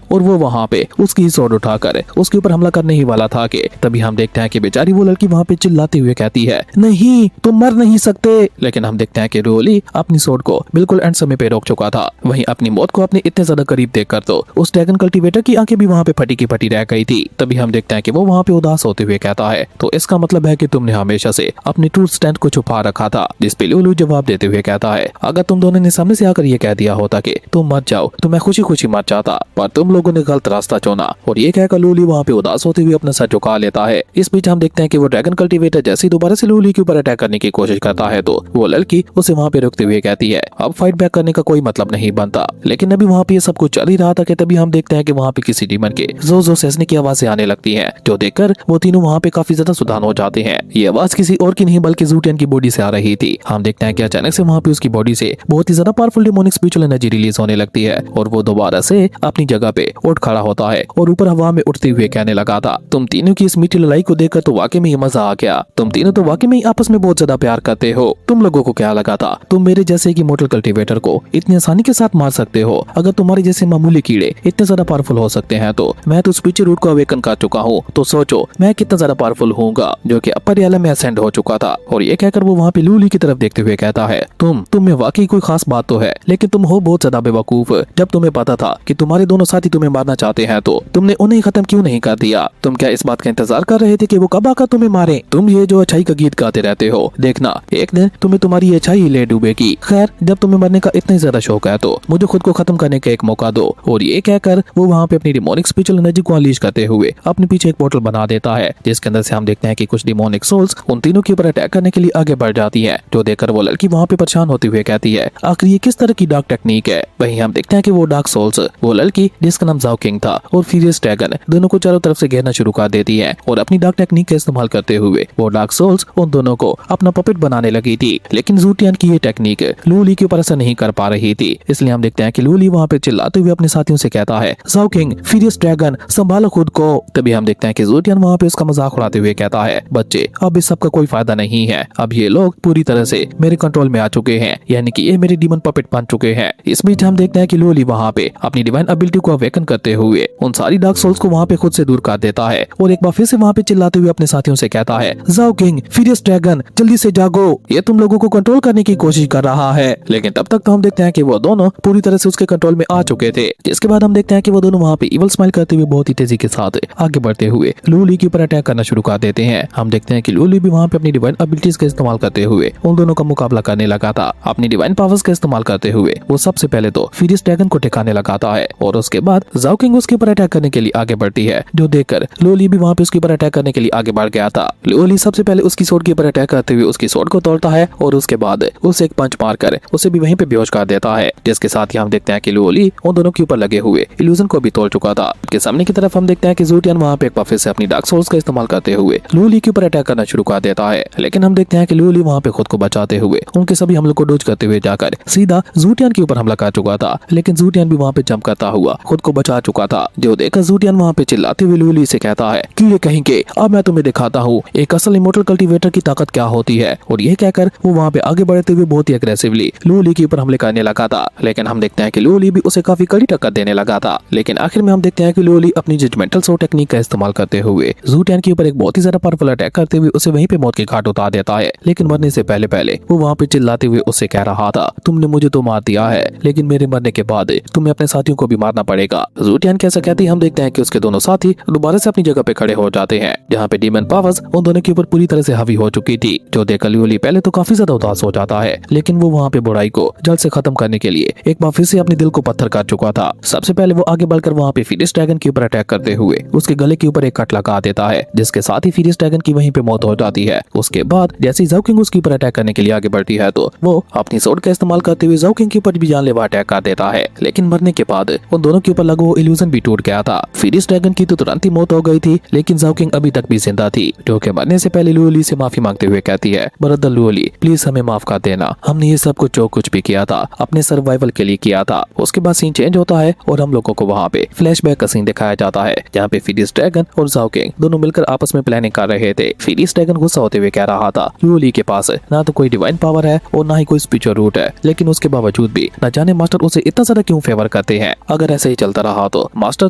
और वो वहाँ पे उसकी स्वॉर्ड उठाकर उसके ऊपर हमला करने ही वाला था कि तभी हम देखते हैं कि बेचारी वो लड़की वहाँ पे चिल्लाते हुए कहती है, नहीं तुम मर नहीं सकते। लेकिन हम देखते हैं कि लूली अपनी स्वॉर्ड को बिल्कुल एंड समय पे रोक चुका था। वहीं अपनी मौत को अपने इतने ज्यादा करीब देखकर तो उस ड्रैगन कल्टीवेटर की आंखें भी वहाँ पे फटी की फटी रह गई थी। तभी हम देखते हैं कि वो वहाँ पे उदास होते हुए कहता है, तो इसका मतलब है कि तुमने हमेशा से अपनी ट्रू स्टैंड को छुपा रखा था। जिस पे लूलू जवाब देते हुए कहता है, अगर तुम दोनों ने सामने से आकर ये कह दिया होता कि तुम मत जाओ तो मैं खुशी खुशी मर जाता, पर तुम लोगों ने गलत रास्ता चुना। और ये कहकर लूली वहाँ पे उदास होते हुए अपना सर झुका लेता है। इस बीच हम देखते हैं कि वो ड्रैगन कल्टीवेटर जैसे दोबारा से लूली के ऊपर अटैक करने की कोशिश करता है तो वो लड़की उसे वहाँ पे रुकते हुए कहती है, अब फाइट बैक करने का कोई मतलब नहीं बनता। लेकिन अभी वहाँ पे ये सब कुछ चल ही रहा था कि तभी हम देखते हैं कि वहाँ पे किसी डीमन के जो सेसने की आवाजें आने लगती हैं, जो देखकर वो तीनों वहाँ पे काफी ज्यादा सुधान हो जाते हैं। ये आवाज किसी और की नहीं बल्कि ज़ूटियन की बॉडी से आ रही थी। हम देखते हैं कि अचानक से वहाँ पे उसकी बॉडी से बहुत ही ज्यादा powerful demonic spiritual energy release होने लगती है और वो दोबारा से अपनी जगह पे उठ खड़ा होता है और ऊपर हवा में उठते हुए कहने लगा था, तुम तीनों की इस मीठी लड़ाई को देखकर तो वाकई में ही मजा आ गया। तुम तीनों तो वाकई में ही आपस में बहुत ज्यादा प्यार करते हो। तुम लोगों को क्या लगा था तुम मेरे जैसे की मोटल कल्टीवेटर को इतनी आसानी के साथ मार सकते हो? अगर तुम्हारे जैसे मामूली कीड़े इतने ज्यादा पावरफुल हो सकते हैं तो मैं तो स्पिरिचुअल रूट को अवेकन कर चुका हूँ, तो सोचो मैं कितना ज्यादा पावरफुल होऊंगा, जो कि अपर रियल में असेंड हो चुका था। और ये कहकर वो वहाँ पे लूली की तरफ देखते हुए कहता है, तुम में वाकई कोई खास बात तो है, लेकिन तुम हो बहुत ज्यादा बेवकूफ। जब तुम्हें पता था कि तुम्हारे दोनों साथी तुम्हें मारना चाहते हैं तो तुमने उन्हें खत्म क्यों नहीं कर दिया? तुम क्या इस बात का इंतजार कर रहे थे कि वो कब आकर तुम्हें मारे? तुम ये जो अच्छाई का गीत गाते रहते हो, देखना एक दिन तुम्हें तुम्हारी ये अच्छाई ले डूबेगी। खैर जब तुम्हें मरने का इतना ज्यादा शौक है तो मुझे खुद को खत्म करने का एक मौका दो। और ये कहकर वो वहाँ पे अपनी डिमोनिक स्पिरिचुअल एनर्जी को अनलीश करते हुए अपने पीछे एक पोर्टल बना देता है, जिसके अंदर से हम देखते हैं कि कुछ डिमोनिक सोल्स उन तीनों के ऊपर अटैक करने के लिए आगे बढ़ जाती है, जो देखकर वो लड़की वहाँ पे परेशान होते हुए कहती है, आखिर ये किस तरह की डार्क टेक्निक है? वहीं हम देखते हैं कि वो डार्क सोल्स वो लड़की जिसका नाम जाओ किंग था और फ्यूरियस ड्रैगन दोनों को चारों तरफ से घेरना शुरू कर देती है और अपनी डार्क टेक्निक का इस्तेमाल करते हुए वो डार्क सोल्स उन दोनों को अपना पपेट बनाने लगी थी। लेकिन ज़ूटियन की ये टेक्निक लूली के ऊपर असर नहीं कर पा रही थी, इसलिए हम देखते हैं कि लूली वहाँ पे चिल्लाते हुए अपने साथियों से कहता है, जाओ किंग फ्यूरियस ड्रैगन संभालो खुद को। तभी हम देखते हैं कि ज़ूटियन वहाँ पे उसका मजाक उड़ाते हुए कहता है, बच्चे अब इस सब का कोई फायदा नहीं है, अब ये लोग पूरी तरह से मेरे कंट्रोल में आ चुके हैं, यानी कि ये मेरे डीमन पपेट बन चुके हैं। इस बीच हम देखते हैं कि लूली वहाँ पे अपनी डिवाइन एबिलिटी को अवेकन करते हुए उन सारी डार्क सोल्स को वहाँ पे खुद से दूर कर देता है और एक बार फिर से वहाँ पे चिल्लाते हुए अपने साथियों से कहता है, जाओ किंग फ्यूरियस ड्रैगन जल्दी से जागो, ये तुम लोगों को कंट्रोल करने की कोशिश कर रहा है। लेकिन तब तक तो हम देखते हैं कि वो दोनों पूरी तरह से उसके कंट्रोल में आ चुके थे। जिसके बाद हम देखते हैं कि वो दोनों वहाँ पे इवल स्माइल करते हुए बहुत ही तेजी के साथ आगे बढ़ते हुए लूली के ऊपर अटैक करना शुरू कर देते हैं। हम देखते हैं कि लूली भी वहाँ पे अपनी डिवाइन एबिलिटीज का इस्तेमाल करते हुए उन दोनों का मुकाबला करने लगा था। अपनी डिवाइन पावर्स का इस्तेमाल करते हुए वो सबसे पहले तो फ्यूरियस ड्रैगन को ठिकाने लगाता है और उसके बाद जाओ किंग उसके ऊपर अटैक करने के लिए आगे बढ़ती है, जो देखकर लूली भी वहाँ पे उसके ऊपर अटैक करने के लिए आगे बढ़ गया था। लूली सबसे पहले उसकी स्वॉर्ड के ऊपर अटैक करते हुए उसकी स्वॉर्ड को तोड़ता है और उसके बाद उसे एक पंच मारकर उसे भी वहीं पे बेहोश कर देता है। जिसके साथ ही हम देखते हैं कि लूली उन दोनों के ऊपर लगे हुए इल्यूजन को भी तोड़ चुका था। उसके सामने की तरफ हम देखते हैं कि ज़ूटियन वहाँ पे एक बार फिर से अपनी डार्क सोल्स का इस्तेमाल करते हुए लूली के ऊपर अटैक करना शुरू कर देता है। लेकिन हम देखते हैं कि लूली वहाँ पे खुद को बचाते हुए उनके सभी हमलों को डोज करते हुए जाकर सीधा ज़ूटियन के ऊपर हमला कर चुका था। लेकिन ज़ूटियन भी वहाँ पे जंप करता हुआ खुद को बचा चुका था, जो देखकर ज़ूटियन वहाँ पे चिल्लाते हुए लूली से कहता है कि ये कहेंगे अब मैं तुम्हें दिखाता हूँ एक असल इमोर्टल कल्टीवेटर की ताकत क्या होती है। और ये कहकर वो वहाँ पे आगे बढ़ते हुए बहुत ही अग्रेसिवली लूली के ऊपर हमले करने लगा था। लेकिन हम देखते हैं कि लूली भी उसे काफी कड़ी टक्कर देने लगा था। लेकिन आखिर में हम देखते हैं कि लूली अपनी जजमेंटल सो टेक्निक का इस्तेमाल करते हुए ज़ूटियन के ऊपर एक बहुत ही ज्यादा पावरफुल अटैक करते हुए उसे वहीं पे मौत के घाट उतार देता है। लेकिन मरने से पहले पहले वो वहाँ पे चिल्लाते हुए उससे कह रहा था, तुमने मुझे तो मार दिया है, लेकिन मेरे मरने के बाद तुम्हें अपने साथियों को भी मारना पड़ेगा। ज़ूटियन कैसा कहती हम देखते हैं कि उसके दोनों साथी दोबारा से अपनी जगह पे खड़े हो जाते हैं, जहाँ पे डीमन पावर्स उन दोनों के ऊपर पूरी तरह से हावी हो चुकी थी, जो देखकर लूली पहले तो काफी ज्यादा उदास हो जाता है। लेकिन वो वहाँ पे बुराई को जल्द से खत्म करने के लिए एक बार फिर से अपने दिल को पत्थर कर चुका था। सबसे पहले वो आगे बढ़कर वहाँ पे फ्यूरियस ड्रैगन के ऊपर अटैक करते हुए उसके गले के ऊपर एक कट लगा देता है, जिसके साथ ही फ्यूरियस ड्रैगन की वहीं पे मौत हो जाती है। उसके बाद जैसे ही जाओ किंग उसके ऊपर अटैक करने के लिए आगे बढ़ती है तो वो अपनी स्वॉर्ड का इस्तेमाल करते हुए जाओ किंग के ऊपर भी जानलेवा अटैक कर देता है। लेकिन मरने के बाद उन दोनों के ऊपर लगा वो इल्यूजन भी टूट गया था। फ्यूरियस ड्रैगन की तो तुरंत ही मौत हो गई थी, लेकिन जाओ किंग अभी तक भी जिंदा थी, जो कि मरने से पहले लूली से माफी मांगते हुए कहती है, ब्रदर लूली प्लीज हमें माफ कर देना, हमने ये सब कुछ जो कुछ भी किया था अपने सर्वाइवल के लिए किया था। उसके बाद सीन चेंज होता है और हम लोगों को वहाँ पे फ्लैशबैक का सीन दिखाया जाता है, जहाँ पे फ्यूरियस ड्रैगन और जाओ किंग दोनों मिलकर आपस में प्लानिंग कर रहे थे। फिरियस ड्रैगन गुस्सा होते हुए कह रहा था लुओली के पास ना तो कोई डिवाइन पावर है और ना ही कोई स्पिरिचुअल रूट है, लेकिन उसके बावजूद भी न जाने मास्टर उसे इतना ज्यादा क्यों फेवर करते हैं। अगर ऐसे ही चलता रहा तो मास्टर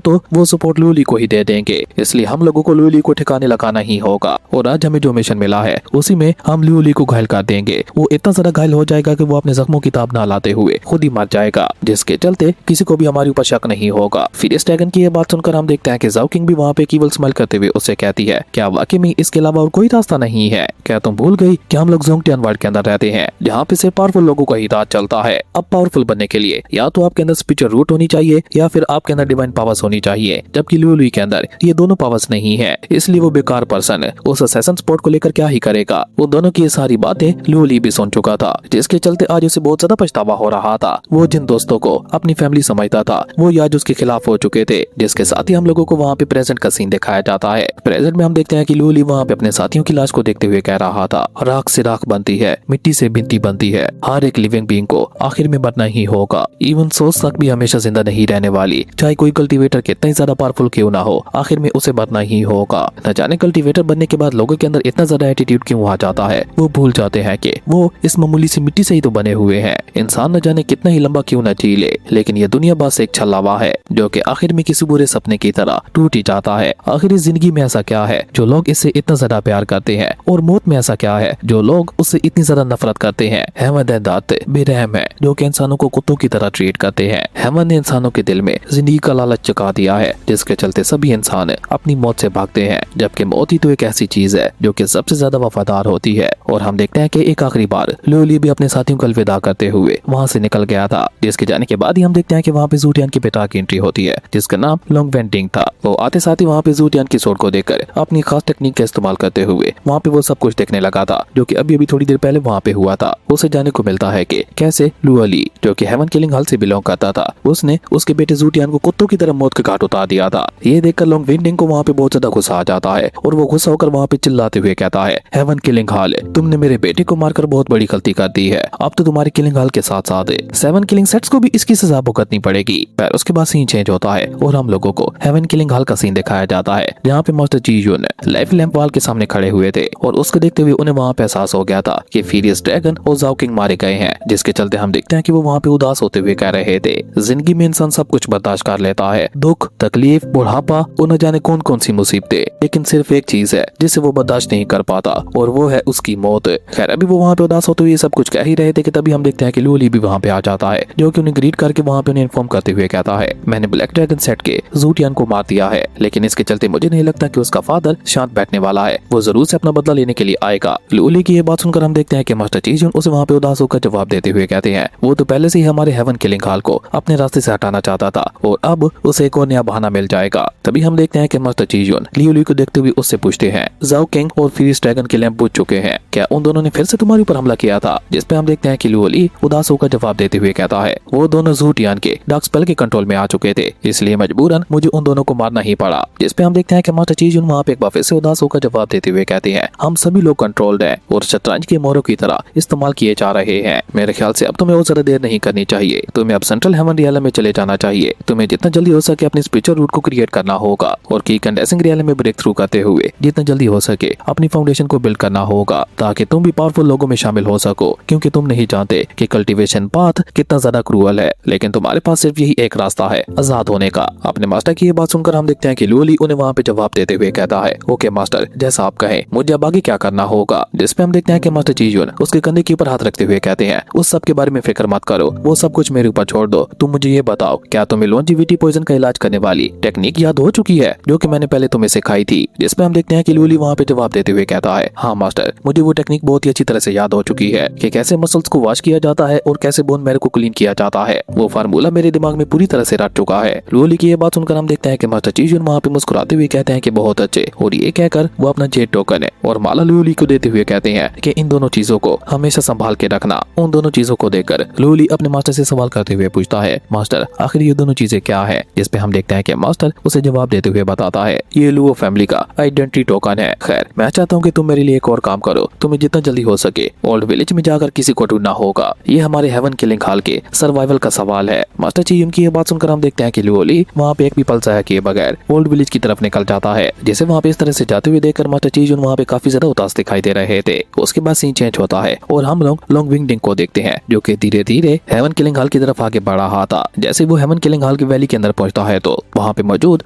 तो वो सपोर्ट लुओली को ही दे देंगे, इसलिए हम लोगों को लुओली को ठिकाने लगाना ही होगा। और आज हमें जो मिशन मिला है उसी में हम लुओली को घायल कर देंगे। वो इतना ज्यादा घायल हो जाएगा कि वो अपने जख्मों की ताब ना लाते हुए खुद ही मर जाएगा, जिसके चलते किसी को भी हमारे ऊपर शक नहीं होगा। फिरियस ड्रैगन की ये बात सुनकर हम देखते हैं कि जाओ किंग भी वहाँ पे केवल स्माइल करते हुए उससे कहती है, क्या वाकई में इसके अलावा और कोई रास्ता नहीं है? क्या तुम भूल गई कि हम लोग जोंगटियान वर्ल्ड के अंदर रहते हैं, जहाँ पे सिर्फ पावरफुल लोगों का ही राज चलता है। अब पावरफुल बनने के लिए या तो आपके अंदर स्पिरिचुअल रूट होनी चाहिए या फिर आपके अंदर डिवाइन पावर्स होनी चाहिए, जबकि लुओली के अंदर ये दोनों पावर्स नहीं है। इसलिए वो बेकार पर्सन उस असैसिन स्पॉट को लेकर क्या ही करेगा। वो दोनों की ये सारी बातें लुओली भी सुन चुका था, जिसके चलते आज उसे बहुत ज्यादा पछतावा हो रहा था। वो जिन दोस्तों को अपनी फैमिली समझता था वो आज उसके खिलाफ हो चुके थे, जिसके साथ ही हम लोगों को वहाँ पे प्रेजेंट का सीन दिखाया जाता है। प्रेजेंट में हम देखते हैं कि लुओली वहाँ पे अपने साथियों की लाश को देखते हुए कह रहा था, राख से राख बनती है, मिट्टी से मिट्टी बनती है, हर एक लिविंग बीइंग को आखिर में मरना ही होगा। इवन सोच तक भी हमेशा जिंदा नहीं रहने वाली, चाहे कोई कल्टीवेटर कितना ही ज्यादा पावरफुल क्यों ना हो, आखिर में उसे मरना ही होगा। न जाने कल्टीवेटर बनने के बाद लोगों के अंदर इतना ज्यादा एटीट्यूड क्यों आ जाता है। वो भूल जाते हैं कि वो इस मामूली सी मिट्टी से ही तो बने हुए हैं। इंसान न जाने कितना ही लंबा क्यों न जी ले, लेकिन ये दुनिया बस एक छलावा है जो कि आखिर में किसी बुरे सपने की तरह टूट ही जाता है। आखिर इस जिंदगी में ऐसा क्या है जो लोग इससे इतना ज्यादा प्यार करते हैं, और मौत में ऐसा क्या है जो लोग उससे इतनी ज्यादा नफरत करते हैं। हेवन दैट बेरहम है जो कि इंसानों को कुत्तों की तरह ट्रीट करते हैं। हेवन ने इंसानों के दिल में जिंदगी का लालच चुका दिया है, जिसके चलते सभी इंसान अपनी मौत से भागते हैं, जबकि मौत ही तो एक ऐसी चीज है जो कि सबसे ज्यादा वफादार होती है। और हम देखते हैं कि एक आखिरी बार लुओली भी अपने साथियों को अलविदा करते हुए वहाँ से निकल गया था, जिसके जाने के बाद ही हम देखते हैं कि वहाँ पे ज़ूटियान के बेटा की एंट्री होती है, जिसका नाम लॉन्ग वेंटिंग था। वो आते साथ ही वहाँ पे ज़ूटियान की सोड को देखकर अपनी खास टेक्निक का इस्तेमाल करते हुए वहाँ पे वो सब कुछ देखने लगा था, जो कि अभी थोड़ी देर पहले वहाँ पे हुआ था। उसे जाने को मिलता है कि कैसे लुओली जो कि हेवन किलिंग हॉल से बिलोंग करता था, उसने उसके बेटे ज़ूटियान को कुत्तों की तरह मौत के घाट उतार दिया था। ये देखकर लॉन्ग वेंटिंग को वहाँ पे बहुत ज्यादा गुस्सा आ जाता है और वो गुस्सा होकर वहाँ पे चिल्लाते हुए कहता है, हेवन किलिंग हॉल, तुमने मेरे बेटे को मारकर बहुत बड़ी गलती कर दी है। अब तो तुम्हारे किलिंग हॉल के साथ साथ 7 किलिंग सेट्स को भी इसकी सजा भुगतनी पड़ेगी। पर उसके बाद सीन चेंज होता है और हम लोगों को हेवन किलिंग हॉल का सीन दिखाया जाता है, जहाँ पे मास्टर जी यून लाइफ लैंप वाल के सामने खड़े हुए थे, और उसको देखते हुए उन्हें वहाँ पे एहसास हो गया था कि फिरियस ड्रैगन और जाओ किंग मारे गए हैं, जिसके चलते हम देखते हैं कि वो वहाँ पे उदास होते हुए कह रहे थे, जिंदगी में इंसान सब कुछ बर्दाश्त कर लेता है, दुख, तकलीफ, बुढ़ापा और न जाने कौन कौन सी मुसीबतें, लेकिन सिर्फ एक चीज है जिसे वो बर्दाश्त नहीं कर पाता, और वो है उसकी मौत। खैर अभी वो वहाँ पे उदास होते हुए सब कुछ कह ही रहे थे कि तभी हम देखते हैं कि लुओली भी वहाँ पे आ जाता है, जो कि उन्हें ग्रीट करके वहाँ पे उन्हें इन्फॉर्म करते हुए कहता है, मैंने ब्लैक ड्रैगन सेट के ज़ूटियान को मार दिया है, लेकिन इसके चलते मुझे नहीं लगता कि उसका फादर शांत बैठने वाला है, वो जरूर से अपना बदला लेने के लिए आएगा। लुओली की ये बात सुनकर हम देखते हैं कि मास्टर चीज़ उसे वहाँ पे उदास होकर जवाब देते हुए कहते हैं, वो तो पहले से ही हमारे हेवन किलिंग हॉल को अपने रास्ते से हटाना चाहता था और अब उसे एक और नया बहाना मिल जाएगा। तभी हम देखते हैं कि मास्टर चीज़ लुओली को देखते हुए उससे पूछते हैं, जाओ किंग और फिरियस ड्रैगन के लैंप बुझ चुके हैं, क्या उन दोनों ने फिर से तुम्हारे ऊपर हमला किया था? जिस पे हम देखते हैं कि लुओली उदास होकर जवाब देते हुए कहता है, वो दोनों ज़ूटियान के डार्क स्पेल के कंट्रोल में आ चुके थे, इसलिए मजबूरन मुझे उन दोनों को मारना ही पड़ा। जिस पे हम देखते हैं कि मास्टर चीज़ वहाँ पे एक बार फिर से उदास होकर जवाब देते हुए कहते हैं, हम सभी लोग कंट्रोल्ड हैं और शतरंज के मोहरों की तरह इस्तेमाल किए जा रहे हैं। मेरे ख्याल से अब तुम्हें और ज्यादा देर नहीं करनी चाहिए, तुम्हें अब सेंट्रल हेवन रियलम में चले जाना चाहिए। तुम्हें जितना जल्दी हो सके अपनी स्पिरिचुअल रूट को क्रिएट करना होगा और की कंडेंसिंग रियलम में ब्रेक थ्रू करते हुए जितना जल्दी हो सके अपनी फाउंडेशन को बिल्ड करना होगा, ताकि तुम भी पावरफुल लोगों में शामिल हो सको, क्योंकि तुम नहीं जानते कि कल्टीवेशन पाथ कितना ज्यादा क्रूअल है, लेकिन तुम्हारे पास सिर्फ यही एक रास्ता है, आजाद होने का। अपने मास्टर की ये बात सुनकर हम देखते हैं कि लुओली उन्हें वहाँ पे जवाब देते हुए कहता है, ओके मास्टर, जैसा आप कहें, मुझे अब आगे क्या करना होगा? जिस पे हम देखते हैं कि मास्टर चीज़ उसके कंधे के ऊपर हाथ रखते हुए कहते हैं, उस सब के बारे में फिक्र मत करो, वो सब कुछ मेरे ऊपर छोड़ दो। तुम मुझे ये बताओ, क्या तुम्हें लॉन्जिविटी पॉइजन का इलाज करने वाली टेक्निक याद हो चुकी है जो कि मैंने पहले तुम्हें सिखाई थी? जिस पे हम देखते हैं कि लुओली वहाँ पे जवाब देते हुए कहता है, हाँ मास्टर, मुझे वो टेक्निक बहुत ही अच्छी तरह से याद हो चुकी है कि कैसे मसल्स को वॉश किया जाता है और कैसे बोन मैरो को क्लीन किया जाता है। वो फार्मूला मेरे दिमाग में पूरी तरह से रट चुका है। लुओली की ये बात सुनकर हम देखते हैं कि मास्टर चीज़ वहाँ पे मुस्कुराते हुए कहते हैं कि बहुत अच्छे, और ये कहकर वो अपना जेट टोकन है और माला लुओली को देते हुए कहते हैं कि इन दोनों चीजों को हमेशा संभाल के रखना। उन दोनों चीजों को देखकर लुओली अपने मास्टर से सवाल करते हुए पूछता है, मास्टर आखिर ये दोनों चीजें क्या है? जिस पे हम देखते हैं कि मास्टर उसे जवाब देते हुए बताता है, ये लुओ फैमिली का आइडेंटिटी टोकन है। खैर मैं चाहता हूँ कि तुम मेरे लिए एक और काम करो, तुम्हें जितना जल्दी हो सके ओल्ड विलेज में जाकर किसी को ढूंढना होगा। ये हमारे हेवन किलिंग हॉल के सर्वाइवल का सवाल है। मास्टर चीज़ उनकी ये बात सुनकर हम देखते हैं कि लुओली वहाँ पे एक भी पल जाया किए बगैर ओल्ड विलेज की तरफ निकल जाता है, जिसे वहाँ पे इस तरह से जाते हुए देखकर मास्टर चीजुन वहाँ पे काफी ज्यादा उदास दिखाई दे रहे थे। उसके बाद सीन चेंज होता है और हम लोग लॉन्ग विंगडिंग को देखते हैं जो कि धीरे धीरे हेवन किलिंग हॉल की तरफ आगे बढ़ रहा था। जैसे वो हेवन किलिंग हॉल की वैली के अंदर पहुंचता है तो वहाँ पे मौजूद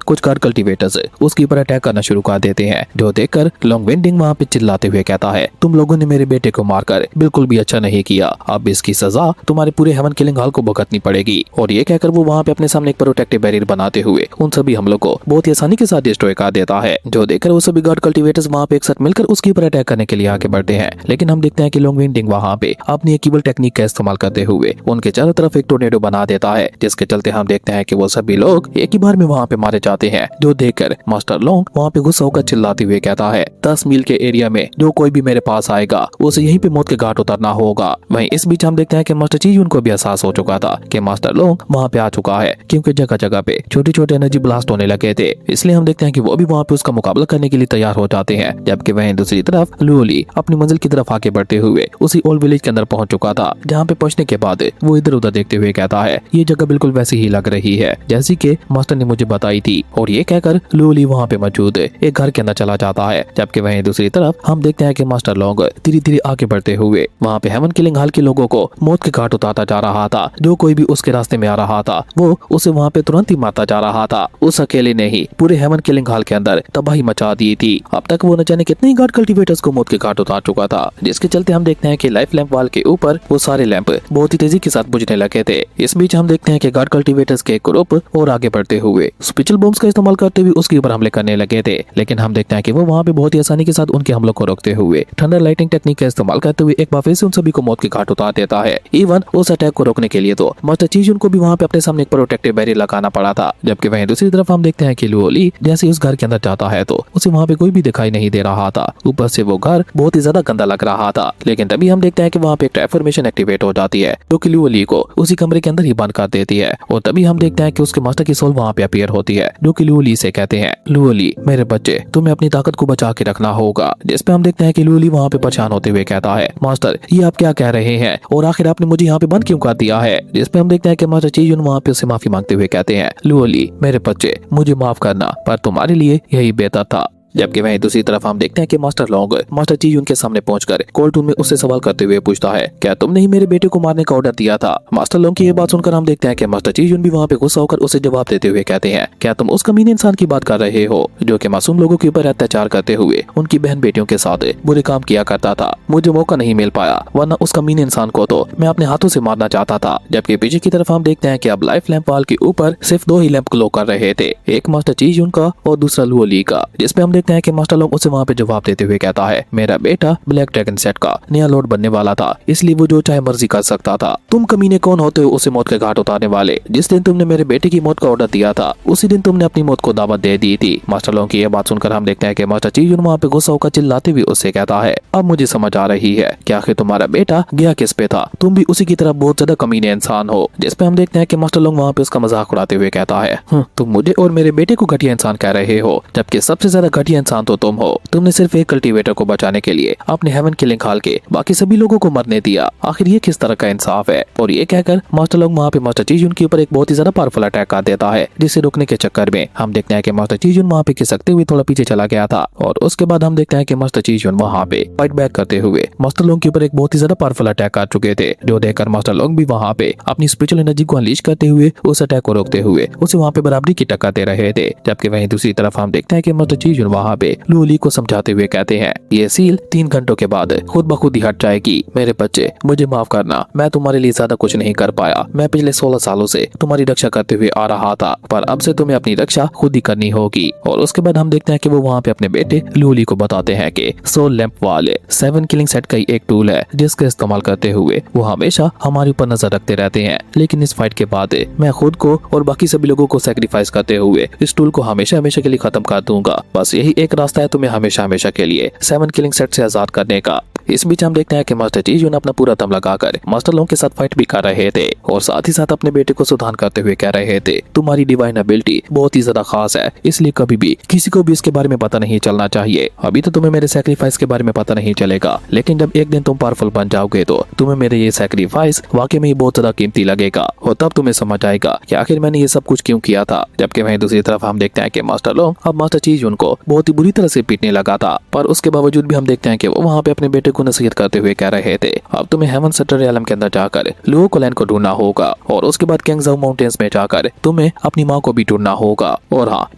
कुछ कार कल्टीवेटर्स उसके ऊपर अटैक करना शुरू कर देते हैं, जो देखकर लॉन्ग विंगडिंग वहाँ पे चिल्लाते हुए कहता है, तुम लोगों ने मेरे बेटे को मारकर बिल्कुल भी अच्छा नहीं किया, अब इसकी सजा तुम्हारे पूरे हेवन किलिंग हॉल को भुगतनी पड़ेगी। और ये कहकर वो वहाँ पे अपने सामने एक प्रोटेक्टिव बैरियर बनाते हुए उन सभी हमलों को बहुत ही आसानी के साथ डिस्ट्रॉय कर देता है, जो देखकर वो सभी गार्ड कल्टीवेटर्स वहाँ पे एक साथ मिलकर उसके ऊपर अटैक करने के लिए आगे बढ़ते हैं। लेकिन हम देखते हैं कि लॉन्ग विंगडिंग वहाँ पे अपनी एक ईवल टेक्निक का इस्तेमाल करते हुए उनके चारों तरफ एक टोर्नेडो बना देता है, जिसके चलते हम देखते हैं कि वो सभी लोग एक ही बार में वहाँ पे मारे जाते हैं, जो देखकर मास्टर लॉन्ग वहाँ पे गुस्सा होकर चिल्लाते हुए कहता है, 10 मील के एरिया में जो कोई भी मेरे पास आएगा उसे यहीं पे मौत के घाट उतरना होगा। वहीं इस बीच हम देखते हैं कि मास्टर चीजुन को भी एहसास हो चुका था कि मास्टर लॉन्ग वहाँ पे आ चुका है, क्योंकि जगह जगह पे छोटे छोटे एनर्जी ब्लास्ट होने लगे थे। इसलिए हम देखते हैं कि वो भी वहाँ पे उसका मुकाबला करने के लिए तैयार हो जाते हैं। जबकि वहीं दूसरी तरफ लुओली अपनी मंजिल की तरफ आगे बढ़ते हुए उसी ओल्ड विलेज के अंदर पहुंच चुका था, जहाँ पे पहुंचने के बाद वो इधर उधर देखते हुए कहता है, ये जगह बिल्कुल वैसी ही लग रही है जैसी कि मास्टर ने मुझे बताई थी। और ये कहकर लुओली वहाँ पे मौजूद एक घर के अंदर चला जाता है। जबकि वहीं दूसरी तरफ हम देखते हैं कि मास्टर लॉन्ग धीरे धीरे आगे बढ़ते हुए वहाँ पे हेवन किलिंग हॉल के लोगों को मौत के घाट उतारता जा रहा था। जो कोई भी उसके रास्ते में आ रहा था वो उसे वहाँ पे तुरंत ही मारता जा रहा था। उस अकेले ने ही पूरे हेवन किलिंग हॉल के अंदर तबाही मचा दी थी। अब तक वो न जाने कितने गार्ड कल्टीवेटर्स को मौत के घाट उतार चुका था, जिसके चलते हम देखते हैं कि लाइफ लैंप वाल के ऊपर वो सारे लैंप बहुत ही तेजी के साथ बुझने लगे थे। इस बीच हम देखते हैं कि गार्ड कल्टीवेटर्स के ग्रुप और आगे बढ़ते हुए स्पेशल बॉम्ब्स का इस्तेमाल करते हुए उसके ऊपर हमले करने लगे थे। लेकिन हम देखते हैं कि वो वहाँ पे बहुत ही आसानी के साथ उनके हमलों को रोकते हुए थंडर लाइटिंग टेक्निक का इस्तेमाल करते हुए एक बार फिर से उन सभी को मौत के घाट उतार देता है। इवन उस अटैक को रोकने के लिए तो मास्टर चीजुन को भी वहाँ पे अपने सामने एक प्रोटेक्टिव बैरियर लगाना पड़ा था। जबकि वहीं दूसरी तरफ हम देखते हैं कि लुओली जैसे उस घर के अंदर जाता है तो उसे वहाँ पे कोई भी दिखाई नहीं दे रहा था। ऊपर से वो घर बहुत ही ज्यादा गंदा लग रहा था। लेकिन तभी हम देखते हैं कि वहाँ पे एक ट्रांसफॉर्मेशन एक्टिवेट हो जाती है, जो कि लुओली को उसी कमरे के अंदर ही बंद कर देती है। और तभी हम देखते हैं कि उसके मास्टर की सोल वहाँ पे अपीयर होती है, जो कि लुओली से कहते हैं, लुओली मेरे बच्चे तुम्हें अपनी ताकत को बचा के रखना होगा। जिसपे हम देखते हैं कि लुओली वहाँ पे परेशान होते हुए कहता है, मास्टर ये आप क्या कह रहे हैं और आखिर आपने मुझे यहाँ पे बंद क्यों कर दिया है। जिसपे हम देखते हैं कि मास्टर चीजुन वहाँ पे उससे माफी मांगते हुए कहते हैं, लुओली मेरे बच्चे मुझे माफ करना, पर तुम्हारे लिए यही बेहतर था। जबकि वहीं दूसरी तरफ हम देखते हैं कि मास्टर लॉन्ग मास्टर चीजुन के सामने पहुंचकर कोल्टून में उससे सवाल करते हुए पूछता है, क्या तुमने ही मेरे बेटे को मारने का ऑर्डर दिया था। मास्टर लॉन्ग की ये बात सुनकर हम देखते हैं कि मास्टर चीजुन भी वहाँ पे गुस्सा होकर उसे जवाब देते हुए कहते हैं, क्या तुम उस कमीने इंसान की बात कर रहे हो जो कि मासूम लोगों के ऊपर अत्याचार करते हुए उनकी बहन बेटियों के साथ बुरे काम किया करता था। मुझे मौका नहीं मिल पाया, वरना उस कमीने इंसान को तो मैं अपने हाथों से मारना चाहता था। जबकि पीछे की तरफ हम देखते हैं कि अब लाइफ लैंप वाल के ऊपर सिर्फ 2 ही लैंप ग्लो कर रहे थे, एक मास्टर चीजुन का और दूसरा लुओली का। जिसपे हम देखते हैं कि मास्टर लॉन्ग वहाँ पे जवाब देते हुए कहता है, मेरा बेटा ब्लैक ड्रैगन सेट का नया लॉर्ड बनने वाला था, इसलिए वो जो चाहे मर्जी कर सकता था। तुम कमीने कौन होते हो उसे मौत के घाट उतारने वाले। जिस दिन तुमने मेरे बेटे की मौत का ऑर्डर दिया था उसी दिन तुमने अपनी मौत को दावत दे दी थी। मास्टर लॉन्ग की यह बात सुनकर हम देखते हैं कि मास्टर चीजुन वहाँ पे गुस्सा होकर चिल्लाते हुए उससे कहता है, अब मुझे समझ आ रही है कि आखिर तुम्हारा बेटा गया किस पे था, तुम भी उसी की तरफ बहुत ज्यादा कमीने इंसान हो। जिसपे हम देखते हैं कि मास्टर लॉन्ग वहाँ पे उसका मजाक उड़ाते हुए कहता है, तुम मुझे और मेरे बेटे को घटिया इंसान कह रहे हो, जबकि सबसे ज्यादा घटिया इंसान तो तुम हो। तुमने सिर्फ एक कल्टीवेटर को बचाने के लिए अपने हेवन किलिंग हॉल के बाकी सभी लोगों को मरने दिया। आखिर ये किस तरह का इंसाफ है। और ये कहकर मास्टर लॉन्ग वहाँ पे मास्टर चीजुन के ऊपर एक बहुत ही ज्यादा पावरफुल अटैक कर देता है, जिसे रोकने के चक्कर में हम देखते हैं कि मास्टर चीजुन वहाँ पे खिसकते हुए थोड़ा पीछे चला गया था। और उसके बाद हम देखते हैं कि मास्टर चीजुन वहाँ पे फाइट बैक करते हुए मास्टर लॉन्ग के ऊपर एक बहुत ही ज्यादा पावरफुल अटैक कर चुके थे, जो देखकर मास्टर लॉन्ग भी वहाँ पे अपनी स्पिरिचुअल एनर्जी को अनलीश करते हुए उस अटैक को रोकते हुए उसे वहाँ पे बराबरी की टक्कर दे रहे थे। जबकि वहीं दूसरी तरफ हम देखते हैं कि मास्टर चीजुन वहाँ पे लुओली को समझाते हुए कहते हैं, ये सील 3 घंटों के बाद खुद ब खुद ही हट जाएगी। मेरे बच्चे मुझे माफ करना, मैं तुम्हारे लिए ज्यादा कुछ नहीं कर पाया। मैं पिछले 16 सालों से तुम्हारी रक्षा करते हुए आ रहा था, पर अब से तुम्हें अपनी रक्षा खुद ही करनी होगी। और उसके बाद हम देखते हैं कि वो वहाँ पे अपने बेटे लुओली को बताते हैं कि सोल लैंप वाले 7 किलिंग सेट का ही एक टूल है, जिसका इस्तेमाल करते हुए वो हमेशा हमारे ऊपर नजर रखते रहते हैं। लेकिन इस फाइट के बाद मैं खुद को और बाकी सभी लोगों को सैक्रिफाइस करते हुए इस टूल को हमेशा हमेशा के लिए खत्म कर दूंगा। बस यही एक रास्ता है तुम्हें हमेशा हमेशा के लिए 7 किलिंग सेट से आजाद करने का। इस बीच हम देखते हैं कि मास्टर चीजून अपना पूरा दम लगाकर मास्टर लोंग के साथ फाइट भी कर रहे थे और साथ ही साथ अपने बेटे को सुधार करते हुए कह रहे थे, तुम्हारी डिवाइन एबिलिटी बहुत ही ज्यादा खास है, इसलिए कभी भी किसी को भी इसके बारे में पता नहीं चलना चाहिए। अभी तो तुम्हें मेरे सैक्रिफाइस के बारे में पता नहीं चलेगा, लेकिन जब एक दिन तुम पावरफुल बन जाओगे तो तुम्हें मेरे ये सैक्रिफाइस वाकई में ही बहुत ज्यादा कीमती लगेगा और तब तुम्हें समझ आएगा कि आखिर मैंने ये सब कुछ क्यों किया था। जबकि वहीं दूसरी तरफ हम देखते हैं कि मास्टर लोंग अब मास्टर चीजून को बहुत ही बुरी तरह से पीटने लगा था, पर उसके बावजूद भी हम देखते हैं कि वो वहाँ पे अपने बेटे को नसीहत करते हुए कह रहे थे, अब तुम्हें हेवन सेंटर रियलम के अंदर जाकर लुओ कोलैन को ढूंढना होगा और उसके बाद कैंगजाऊ माउंटेन्स में जाकर तुम्हें अपनी माँ को भी ढूंढना होगा। और हाँ,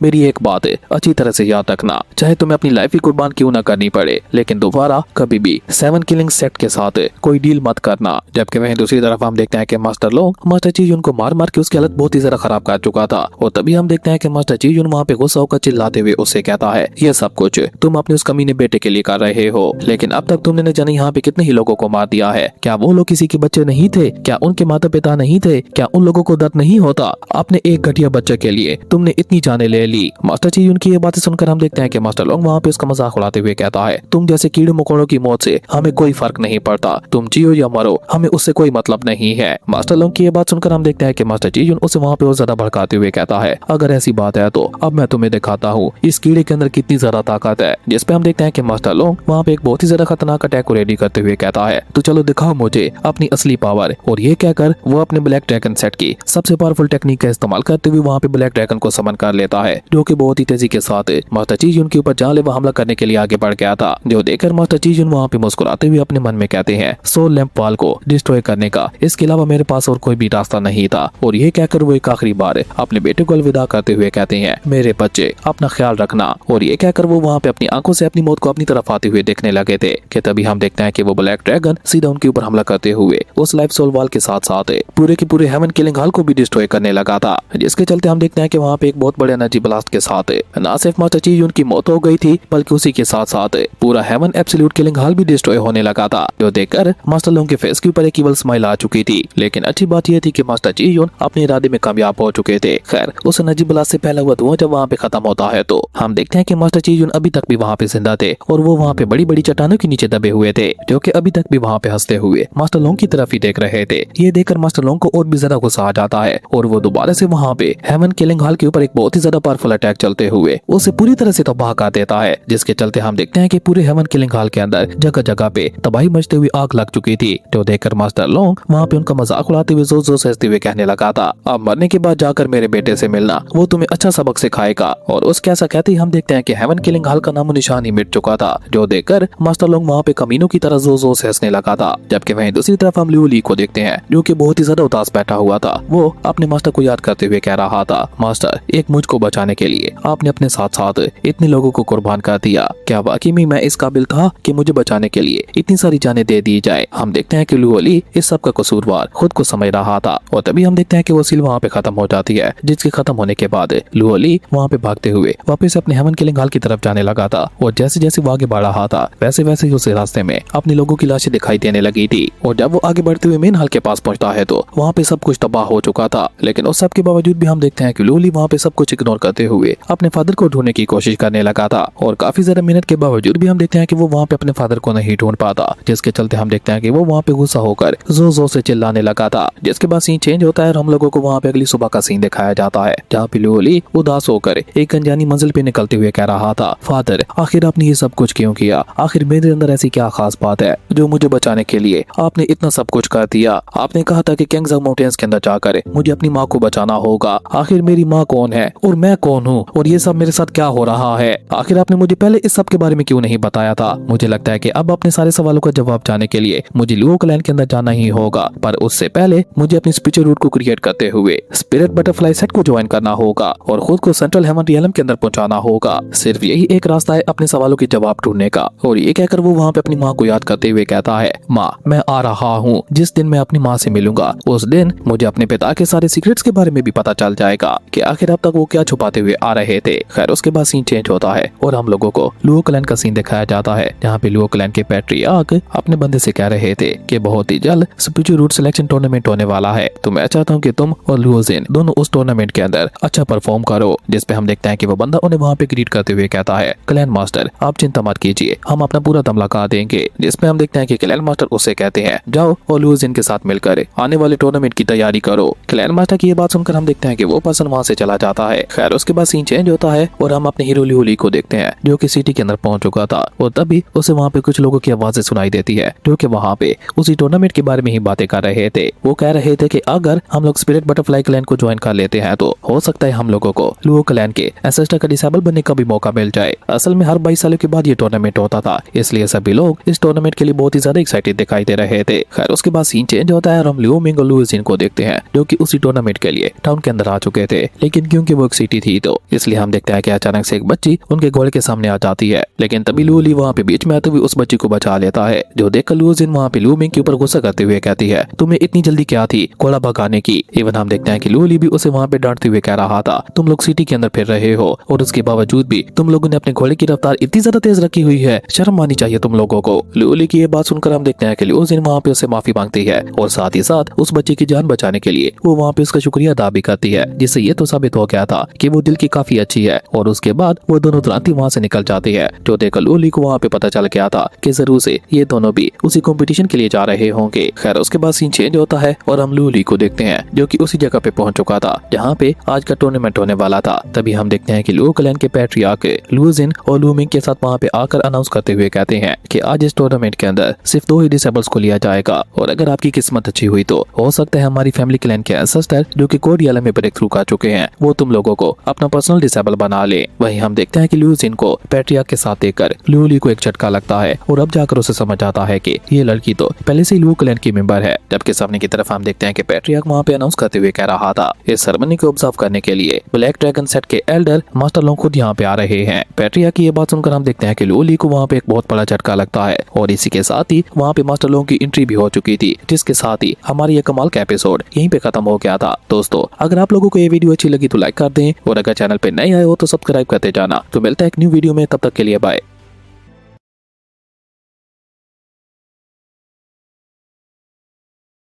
मेरी एक बात अच्छी तरह से याद रखना, चाहे तुम्हें अपनी लाइफ ही कुर्बान क्यों न करनी पड़े, लेकिन दोबारा कभी भी 7 किलिंग सेक्ट के साथ कोई डील मत करना। जबकि वहीं दूसरी तरफ हम देखते हैं कि मास्टर लोंग मास्टर चीजून को मार मार के उसकी हालत बहुत ही ज्यादा खराब कर चुका था और तभी हम देखते हैं कि मास्टर चीजून वहाँ पे गुस्सा होकर चिल्लाते हुए उससे कहता है, ये सब कुछ तुम अपने उस कमीने बेटे के लिए कर रहे हो, लेकिन अब तक तुमने न जाने यहाँ पे कितने ही लोगों को मार दिया है। क्या वो लोग किसी के बच्चे नहीं थे? क्या उनके माता पिता नहीं थे? क्या उन लोगों को दर्द नहीं होता? अपने एक घटिया बच्चे के लिए तुमने इतनी जाने ले ली। मास्टर चीजून की ये बातें सुनकर हम देखते हैं कि मास्टर लोंग वहाँ पे उसका मजाक उड़ाते हुए कहता है, तुम जैसे कीड़े मकोड़ों की मौत से हमें कोई फर्क नहीं पड़ता, तुम जियो या मरो, हमें उससे कोई मतलब नहीं है। मास्टर लोंग की ये बात सुनकर हम देखते हैं कि मास्टर चीजून उसे वहाँ पे और ज्यादा भड़काते हुए कहता है, अगर ऐसी बात है तो अब मैं तुम्हें दिखाता हूँ इस कीड़े के अंदर कितनी ज्यादा ताकत है। जिसपे हम देखते हैं कि मास्टर लोंग वहाँ पे एक बहुत ही ज्यादा खतरनाक अटैक को रेडी करते हुए कहता है, तो चलो दिखाओ मुझे अपनी असली पावर। और ये कहकर वो अपने ब्लैक ड्रैगन सेट की सबसे पावरफुल टेक्निक का इस्तेमाल करते हुए वहाँ पे ब्लैक ड्रैगन को समन कर लेता है, जो कि बहुत ही तेजी के साथ मास्टर चीजून के ऊपर जानलेवा हमला करने के लिए आगे बढ़ गया था। जो देखकर मास्टर चीजून वहाँ पे मुस्कुराते हुए अपने मन में कहते हैं, सोल लैंप वाल को डिस्ट्रॉय करने का इसके अलावा मेरे पास और कोई भी रास्ता नहीं था। और ये कहकर वो एक आखिरी बार अपने बेटे को अलविदा करते हुए कहते हैं, मेरे बच्चे अपना ख्याल रखना। और ये कहकर वो वहाँ पे अपनी आंखों से अपनी मौत को अपनी तरफ आते हुए देखने लगे थे कि तभी हम देखते हैं कि वो ब्लैक ड्रैगन सीधा उनके ऊपर हमला करते हुए उस लाइफ सोल वाल के साथ साथ पूरे के पूरे हेवन किलिंग हॉल को भी डिस्ट्रॉय करने लगा था, जिसके चलते हम देखते हैं कि वहाँ पे एक बहुत बड़े एनर्जी ब्लास्ट के साथ न सिर्फ मास्टर चीजून की मौत हो गई थी, बल्कि उसी के साथ साथ पूरा हेवन एब्सोल्यूट किलिंग हॉल भी डिस्ट्रॉय होने लगा था। जो देखकर मास्टर लोंग के फेस के ऊपर एक ईवल स्माइल आ चुकी थी। लेकिन अच्छी बात यह थी कि मास्टर चीजून अपने इरादे में कामयाब हो चुके थे। खैर, उस एनर्जी ब्लास्ट से पहला हुआ धुआं जब वहाँ पे खत्म होता है तो हम देखते हैं कि मास्टर चीजून अभी तक भी वहाँ पे जिंदा थे और वो वहाँ पे बड़ी बड़ी चट्टानों के नीचे दबे हुए थे, जो कि अभी तक भी वहाँ पे हंसते हुए मास्टर लोंग की तरफ ही देख रहे थे। ये देखकर मास्टर लोंग को और भी ज्यादा गुस्सा आ जाता है और वो दोबारा से वहाँ पे हेवन किलिंग हॉल के ऊपर एक बहुत ही ज्यादा पावरफुल अटैक चलते हुए उसे पूरी तरह से तबाह कर देता है, जिसके चलते हम देखते हैं कि पूरे हेवन किलिंग हॉल के अंदर जगह जगह पे तबाही मचते हुए आग लग चुकी थी। जो देखकर मास्टर लोंग वहाँ पे उनका मजाक उड़ाते हुए जोर जोर से हंसते हुए कहने लगा था, अब मरने के बाद जाकर मेरे बेटे से मिलना, वो तुम्हें अच्छा सबक सिखाएगा। और उसके ऐसा कहते ही हम देखते हैं कि हेवन किलिंग हॉल का नामो निशान ही मिट चुका था। जो देखकर मास्टर लोंग वहाँ पे कमीनों की तरह जोर जोर से हंसने लगा था। जबकि वहीं दूसरी तरफ हम लियो ली को देखते हैं, जो कि बहुत ही ज्यादा उदास बैठा हुआ था। वो अपने मास्टर को याद करते हुए कह रहा था, मास्टर, एक मुझको बचाने के लिए आपने अपने साथ साथ इतने लोगों को कुर्बान कर दिया। क्या वाकई में मैं इस काबिल था कि मुझे बचाने के लिए इतनी सारी जानें दे दी जाए? हम देखते हैं कि लियो ली इस सब का कसूरवार खुद को समझ रहा था और तभी हम देखते हैं कि वो सील वहाँ पे खत्म हो जाती है, जिसके खत्म होने के बाद लियो ली वहाँ पे भागते हुए वापस अपने हेवन किलिंग हॉल की तरफ जाने लगा था। और जैसे जैसे वो आगे बढ़ रहा था वैसे वैसे ही उसे रास्ते में अपने लोगों की लाशें दिखाई देने लगी थी। और जब वो आगे बढ़ते हुए मेन हॉल के पास पहुंचता है तो वहाँ पे सब कुछ तबाह हो चुका था। लेकिन उस सब के बावजूद भी हम देखते हैं कि लियो ली वहाँ पे सब कुछ इग्नोर करते हुए अपने फादर को ढूंढने की कोशिश करने लगा था। और काफी ज्यादा मेहनत के बावजूद भी हम देखते हैं कि वो वहाँ पे अपने फादर को नहीं ढूंढ पाता, जिसके चलते हम देखते हैं कि वो वहाँ पे गुस्सा होकर जोर जोर से चिल्लाने लगा था। जिसके बाद सीन चेंज होता है और हम लोगों को वहाँ पे अगली सुबह का सीन दिखाया जाता है, जहाँ पे लियो ली उदास होकर एक अनजानी मंजिल पे निकलते हुए कह रहा था, फादर, आखिर आपने ये सब कुछ क्यों किया? आखिर मेरे अंदर ऐसी क्या खास बात है जो मुझे बचाने के लिए आपने इतना सब कुछ कर दिया? आपने कहा था कि कैंगजाऊ माउंटेन्स के अंदर जाकर मुझे अपनी माँ को बचाना होगा। आखिर मेरी माँ कौन है और मैं कौन हूँ और ये सब मेरे साथ क्या हो रहा है? आखिर आपने मुझे पहले इस सब के बारे में क्यों नहीं बताया था? मुझे लगता है कि अब अपने सारे सवालों का जवाब जाने के लिए मुझे लुओ क्लैन के अंदर जाना ही होगा, पर उससे पहले मुझे अपनी स्पिरिचुअल रूट को क्रिएट करते हुए स्पिरिट बटरफ्लाई सेट को ज्वाइन करना होगा और खुद को सेंट्रल हेवन रियलम के अंदर पहुंचाना होगा। सिर्फ यही एक रास्ता है अपने सवालों के जवाब ढूंढने का। और ये कहकर वो वहाँ पे अपनी माँ को याद करते हुए कहता है, माँ, मैं आ रहा हूँ। जिस दिन मैं अपनी माँ से मिलूंगा उस दिन मुझे अपने पिता के सारे सीक्रेट्स के बारे में भी पता चल जाएगा कि आखिर अब तक वो क्या छुपाते हुए आ रहे थे। खैर, उसके बाद सीन चेंज होता है और हम लोगों को लुओ क्लैन का सीन दिखाया जाता है, जहाँ पे लुओ क्लैन के पैट्रियार्क अपने बंदे से कह रहे थे कि बहुत ही जल्द स्पिरिचुअल रूट सिलेक्शन टूर्नामेंट होने वाला है, तो मैं चाहता हूँ कि तुम और लुओ जिन दोनों उस टूर्नामेंट के अंदर अच्छा परफॉर्म करो। जिसपे हम देखते हैं कि वो बंदा उन्हें वहाँ पे ग्रीट करते हुए कहता है, क्लैन मास्टर, आप चिंता मत कीजिए, हम अपना पूरा दम लगा देंगे। जिसपे हम देखते हैं देखते हैं कि क्लैन मास्टर उसे कहते हैं जाओ और लुओ जिन के साथ मिलकर आने वाले टूर्नामेंट की तैयारी करो। क्लैन मास्टर की ये बात सुनकर हम देखते हैं कि वो पर्सन वहाँ से चला जाता है। खैर उसके बाद सीन चेंज होता है और हम अपने हीरो लियो ली को देखते हैं जो कि सिटी के अंदर पहुंच चुका था और तभी उसे वहाँ पे कुछ लोगों की आवाजें सुनाई देती है जो कि वहाँ पे उसी टूर्नामेंट के बारे में ही बातें कर रहे थे। वो कह रहे थे कि अगर हम लोग स्पिरिट बटरफ्लाई क्लैन को ज्वाइन कर लेते हैं तो हो सकता है हम लोगों को लुओ क्लैन के एंसेस्टर का डिसेबल बनने का भी मौका मिल जाए। असल में हर 22 सालों के बाद ये टूर्नामेंट होता था, इसलिए सभी लोग इस टूर्नामेंट के लिए बहुत ही ज्यादा एक्साइटेड दिखाई दे रहे थे। खैर उसके बाद सीन चेंज होता है और हम लियो मिंग और लुओ जिन को देखते हैं जो कि उसी टूर्नामेंट के लिए टाउन के अंदर आ चुके थे, लेकिन क्योंकि वो एक सिटी थी तो इसलिए हम देखते हैं कि अचानक से एक बच्ची उनके घोड़े के सामने आ जाती है, लेकिन तभी लुओ ली वहाँ पे बीच में आते हुए उस बच्ची को बचा लेता है। जो देखकर लुओ जिन वहाँ पे लियो मिंग के ऊपर गुस्सा करते हुए कहती है तुम्हें इतनी जल्दी क्या थी घोड़ा भगाने की। इवन हम देखते हैं कि लुओ ली भी उसे वहाँ पे डांटते हुए कह रहा था तुम लोग सिटी के अंदर फिर रहे हो और उसके बावजूद भी तुम लोगों ने अपने घोड़े की रफ्तार इतनी ज्यादा तेज रखी हुई है, शर्म आनी चाहिए तुम लोगों को। लुओ ली की ये बात सुनकर हम देखते हैं कि लुओ जिन वहाँ पे उसे माफी मांगती है और साथ ही साथ उस बच्चे की जान बचाने के लिए वो वहाँ पे उसका शुक्रिया अदा भी करती है, जिससे ये तो साबित हो गया था कि वो दिल की काफी अच्छी है। और उसके बाद वो दोनों तुरंत ही वहाँ से निकल जाती है। जो देखकर लुओ ली को वहाँ पे पता चल गया था कि जरूर से ये दोनों भी उसी कंपटीशन के लिए जा रहे होंगे। खैर उसके बाद सीन चेंज होता है और हम लुओ ली को देखते हैं जो कि उसी जगह पे पहुंच चुका था जहाँ पे आज का टूर्नामेंट होने वाला था। तभी हम देखते हैं कि लुओ क्लैन के पैट्रियार्क लुओ जिन और लुओ मिंग के साथ वहाँ पे आकर अनाउंस करते हुए कहते हैं कि आज इस टूर्नामेंट के अंदर सिर्फ 2 ही डिसेबल्स को लिया जाएगा और अगर आपकी किस्मत अच्छी हुई तो हो सकता है हमारी फैमिली क्लैन के एंसेस्टर जो कि कोडियाला में ब्रेक थ्रू कर चुके हैं वो तुम लोगों को अपना पर्सनल डिसेबल बना ले। वहीं हम देखते हैं कि लुओ जिन को पैट्रियार्क के साथ देखकर लुओ ली को एक झटका लगता है और अब जाकर उसे समझ आता है कि ये लड़की तो पहले से ही लुओ क्लैन की मेंबर है। जबकि सामने की तरफ हम देखते हैं कि पैट्रियार्क वहाँ पे अनाउंस करते हुए कह रहा था इस सेरेमनी को ऑब्जर्व करने के लिए ब्लैक ड्रैगन सेट के एल्डर मास्टर लोग खुद यहाँ पे आ रहे हैं। पैट्रियार्क की ये बात सुनकर हम देखते हैं कि लुओ ली को वहाँ पे एक बहुत बड़ा झटका लगता है और इसी के साथ ही वहाँ पे मास्टर लोगों की एंट्री भी हो चुकी थी, जिसके साथ ही हमारी ये कमाल का एपिसोड यहीं पे खत्म हो गया था। दोस्तों अगर आप लोगों को ये वीडियो अच्छी लगी तो लाइक कर दें और अगर चैनल पे नए आए हो तो सब्सक्राइब करते जाना। तो मिलता है एक न्यू वीडियो में, तब तक के लिए बाय।